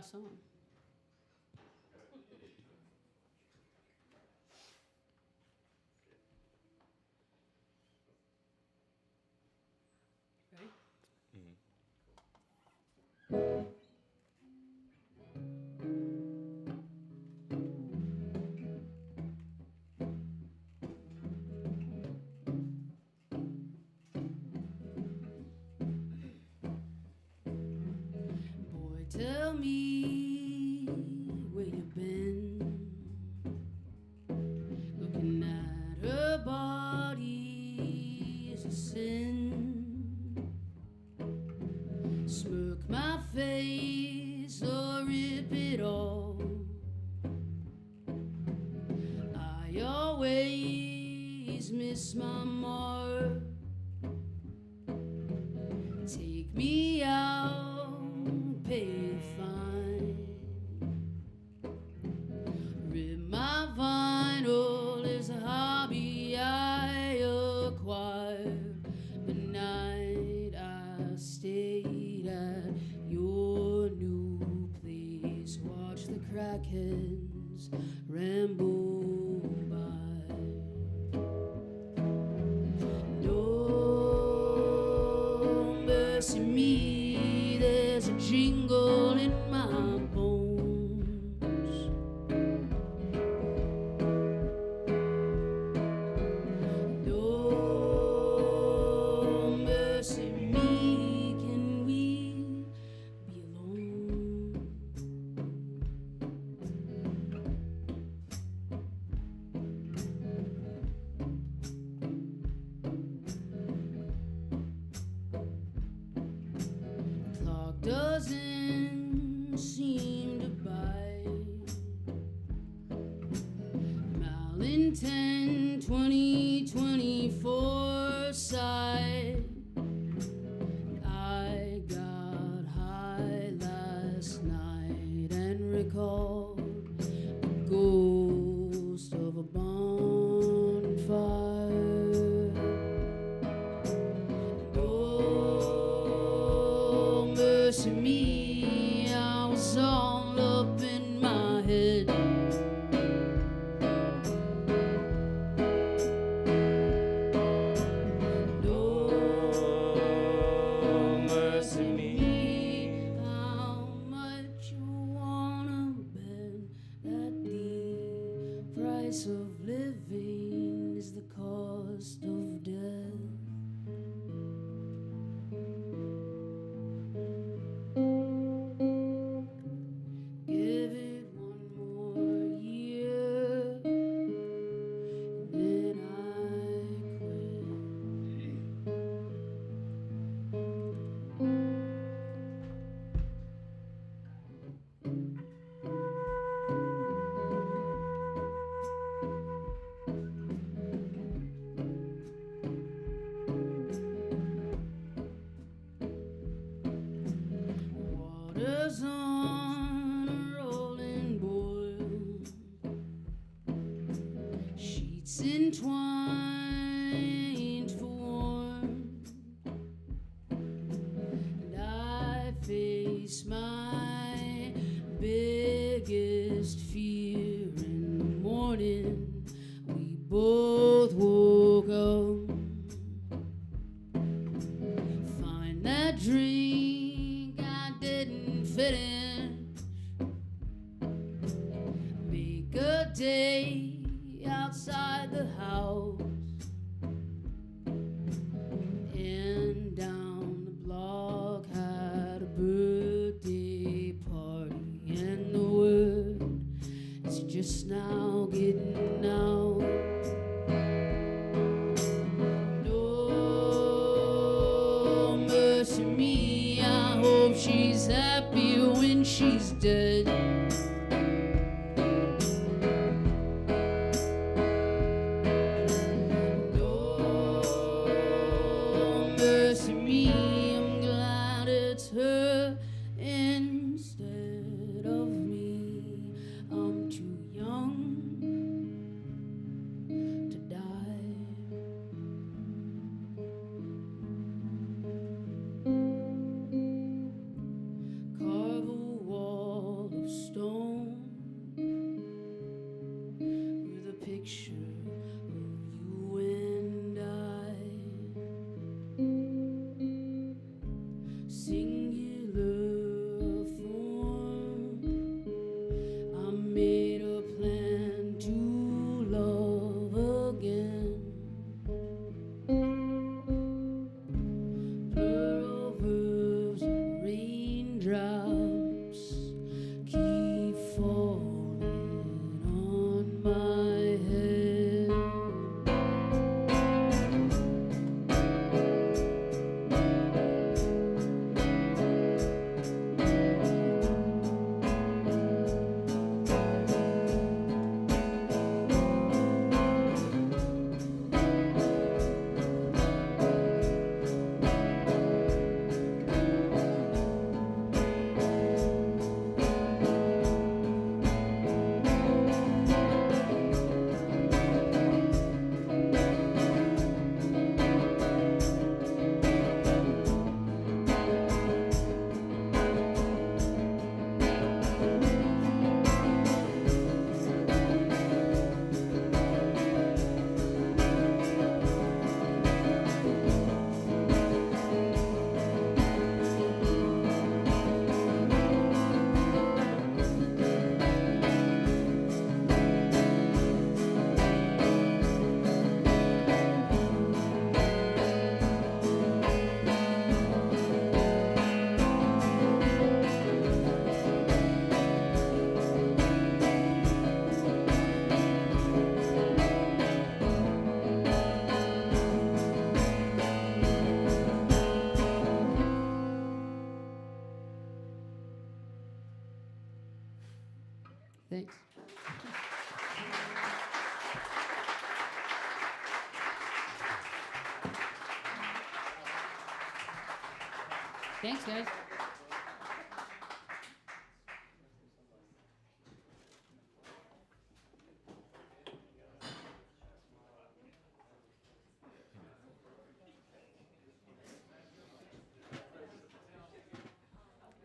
last song. Ready? Boy, tell me where you've been. Looking at her body is a sin. Smirk my face or rip it off. I always miss my mark. Take me out, pay the fine. Rip my vinyl is a hobby I acquired the night I stayed at your new place. Watch the crackheads ramble by. No mercy me, there's a jingle in my bones. No mercy me, can we be alone? Clock doesn't seem to bite. Malintent 2024 sight. I got high last night and recalled the ghost of a bonfire. Oh, mercy me, I was all up in my head. No mercy me, how much you wanna bet that the price of living is the cost of death. Give it one more year, then I quit. Water's on a rolling boil, sheets entwined for warmth, and I face my biggest fear in the morning. We both woke up, find that drink I didn't finish, make a day outside the house, and down the block had a birthday party, and the word is just now getting out. No mercy me, I hope she's happy when she's dead. No mercy me, I'm glad it's her instead of me. I'm too young my head. Thanks. Thanks, guys.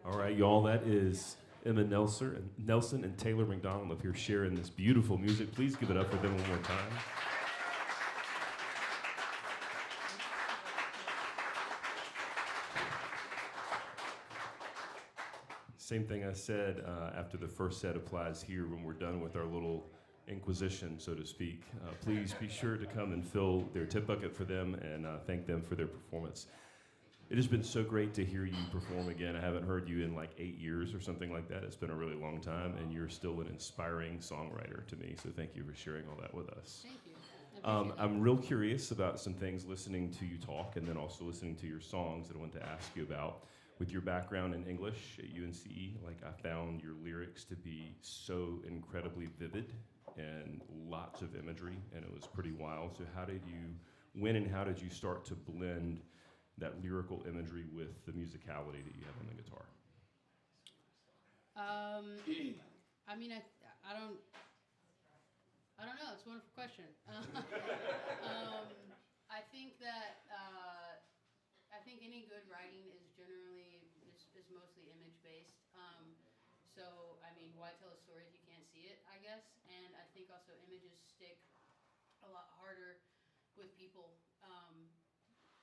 All right, y'all, that is Emma Nelson and Taylor McDonald up here sharing this beautiful music. Please give it up for them one more time. Same thing I said after the first set applies here when we're done with our little inquisition, so to speak. Please be sure to come and fill their tip bucket for them and thank them for their performance. It has been so great to hear you perform again. I haven't heard you in like 8 years or something like that. It's been a really long time, and you're still an inspiring songwriter to me, so thank you for sharing all that with us. Thank you. I appreciate I'm real curious about some things listening to you talk and then also listening to your songs that I want to ask you about. With your background in English at UNCE, like I found your lyrics to be so incredibly vivid and lots of imagery, and it was pretty wild. So when and how did you start to blend that lyrical imagery with the musicality that you have on the guitar? I mean, I don't know. It's a wonderful question. I think that I think any good writing is generally is mostly image based. So I mean, why tell a story if you can't see it? I guess, and I think also images stick a lot harder with people.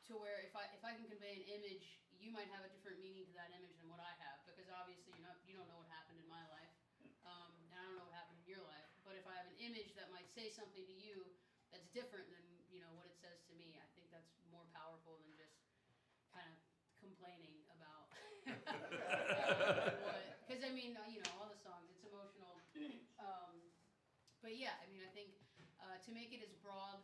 To where if I can convey an image, you might have a different meaning to that image than what I have, because obviously you don't know what happened in my life, and I don't know what happened in your life. But if I have an image that might say something to you that's different than what it says to me, I think that's more powerful than just kind of complaining about what. Because I mean, all the songs, it's emotional. But yeah, I mean, I think to make it as broad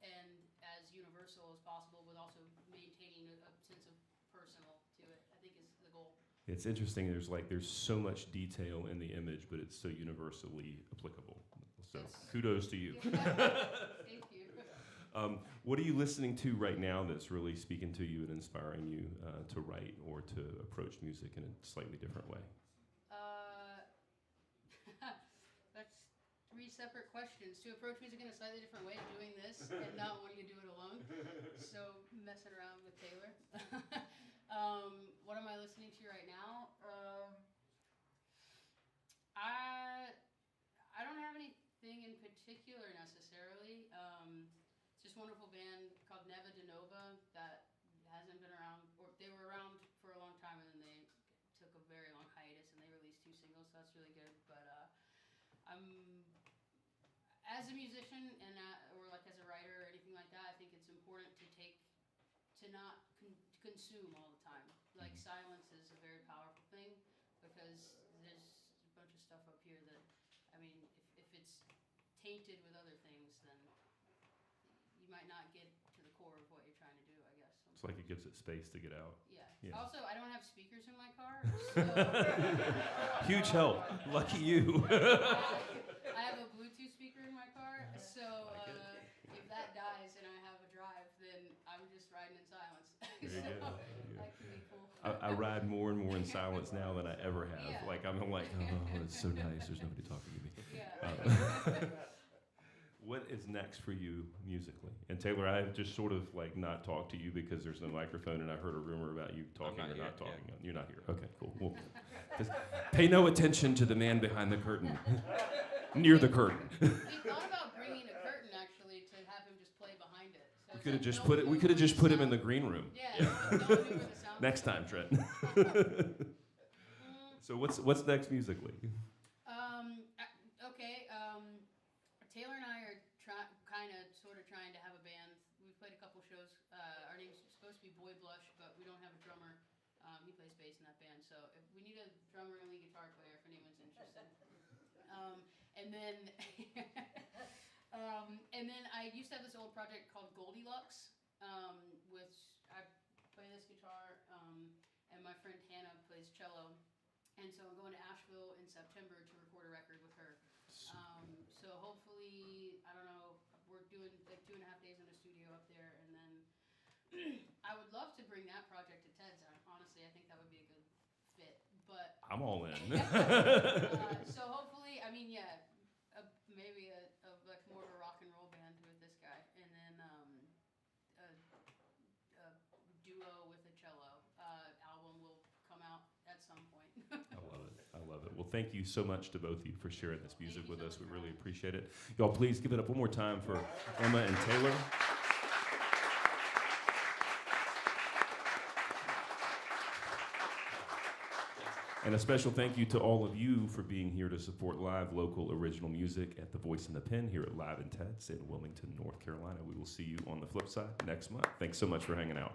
and as universal as possible, with also maintaining a sense of personal to it, I think is the goal. It's interesting. There's so much detail in the image, but it's so universally applicable. So Yes. kudos to you. Thank you. What are you listening to right now that's really speaking to you and inspiring you to write or to approach music in a slightly different way? That's 3 separate questions. To approach music in a slightly different way, doing this and not wanting to do it alone. So messing around with Taylor. What am I listening to right now? I don't have anything in particular necessarily. It's just a wonderful band called Neva De Nova that hasn't been around, or they were around for a long time and then they took a very long hiatus and they released 2 singles, so that's really good. But as a musician and or like as a writer or anything like that, I think it's important to not consume all the time. Like silence is a very powerful thing, because there's a bunch of stuff up here that, I mean, if it's tainted with other things, then you might not get to the core of what you're trying to do, I guess. It's like it gives it space to get out. Yeah. Yeah. Also, I don't have speakers in my car, so Huge help. Lucky you. I have a Bluetooth speaker in my car, so if that dies and I have a drive, then I'm just riding in silence. There you So go. that can be cool. I ride more and more in silence now than I ever have. Yeah. Like I'm like, oh, it's so nice. There's nobody talking to me. Yeah. What is next for you musically? And Taylor, I've just sort of like not talked to you because there's no microphone, and I heard a rumor about you talking not or here, not talking. yeah. You're not here. Okay, cool. Well, just pay no attention to the man behind the curtain, near the curtain. We thought about bringing a curtain actually to have him just play behind it. So We it's could have like just no put one it. We knew could have where just the put him in sound- the green room. Yeah. No one knew where the sound Next was. time, Trent. So what's next musically? Okay. Taylor and I are kind of sort of trying to have a band. We've played a couple shows. Our name's supposed to be Boy Blush, but we don't have a drummer. He plays bass in that band, so if we need a drummer and lead guitar player if anyone's interested. And then and then I used to have this old project called Goldilocks, which I play this guitar, and my friend Hannah plays cello. And so I'm going to Asheville in September to record a record with her. So hopefully, I don't know, we're doing like 2.5 days in a studio up there, and then I would love to bring that project to Ted's. Honestly, I think that would be a good fit. But I'm all in. so hopefully, I mean, yeah, maybe a like more of a rock and roll band with this guy, and then a duo with a cello album will come out at some point. I love it. I love it. Well, thank you so much to both of you for sharing this music you with so us. We much for really having us. appreciate it. Y'all, please give it up one more time for Emma and Taylor. And a special thank you to all of you for being here to support live local original music at The Voice and the Pen here at Live in Ted's in Wilmington, North Carolina. We will see you on the flip side next month. Thanks so much for hanging out.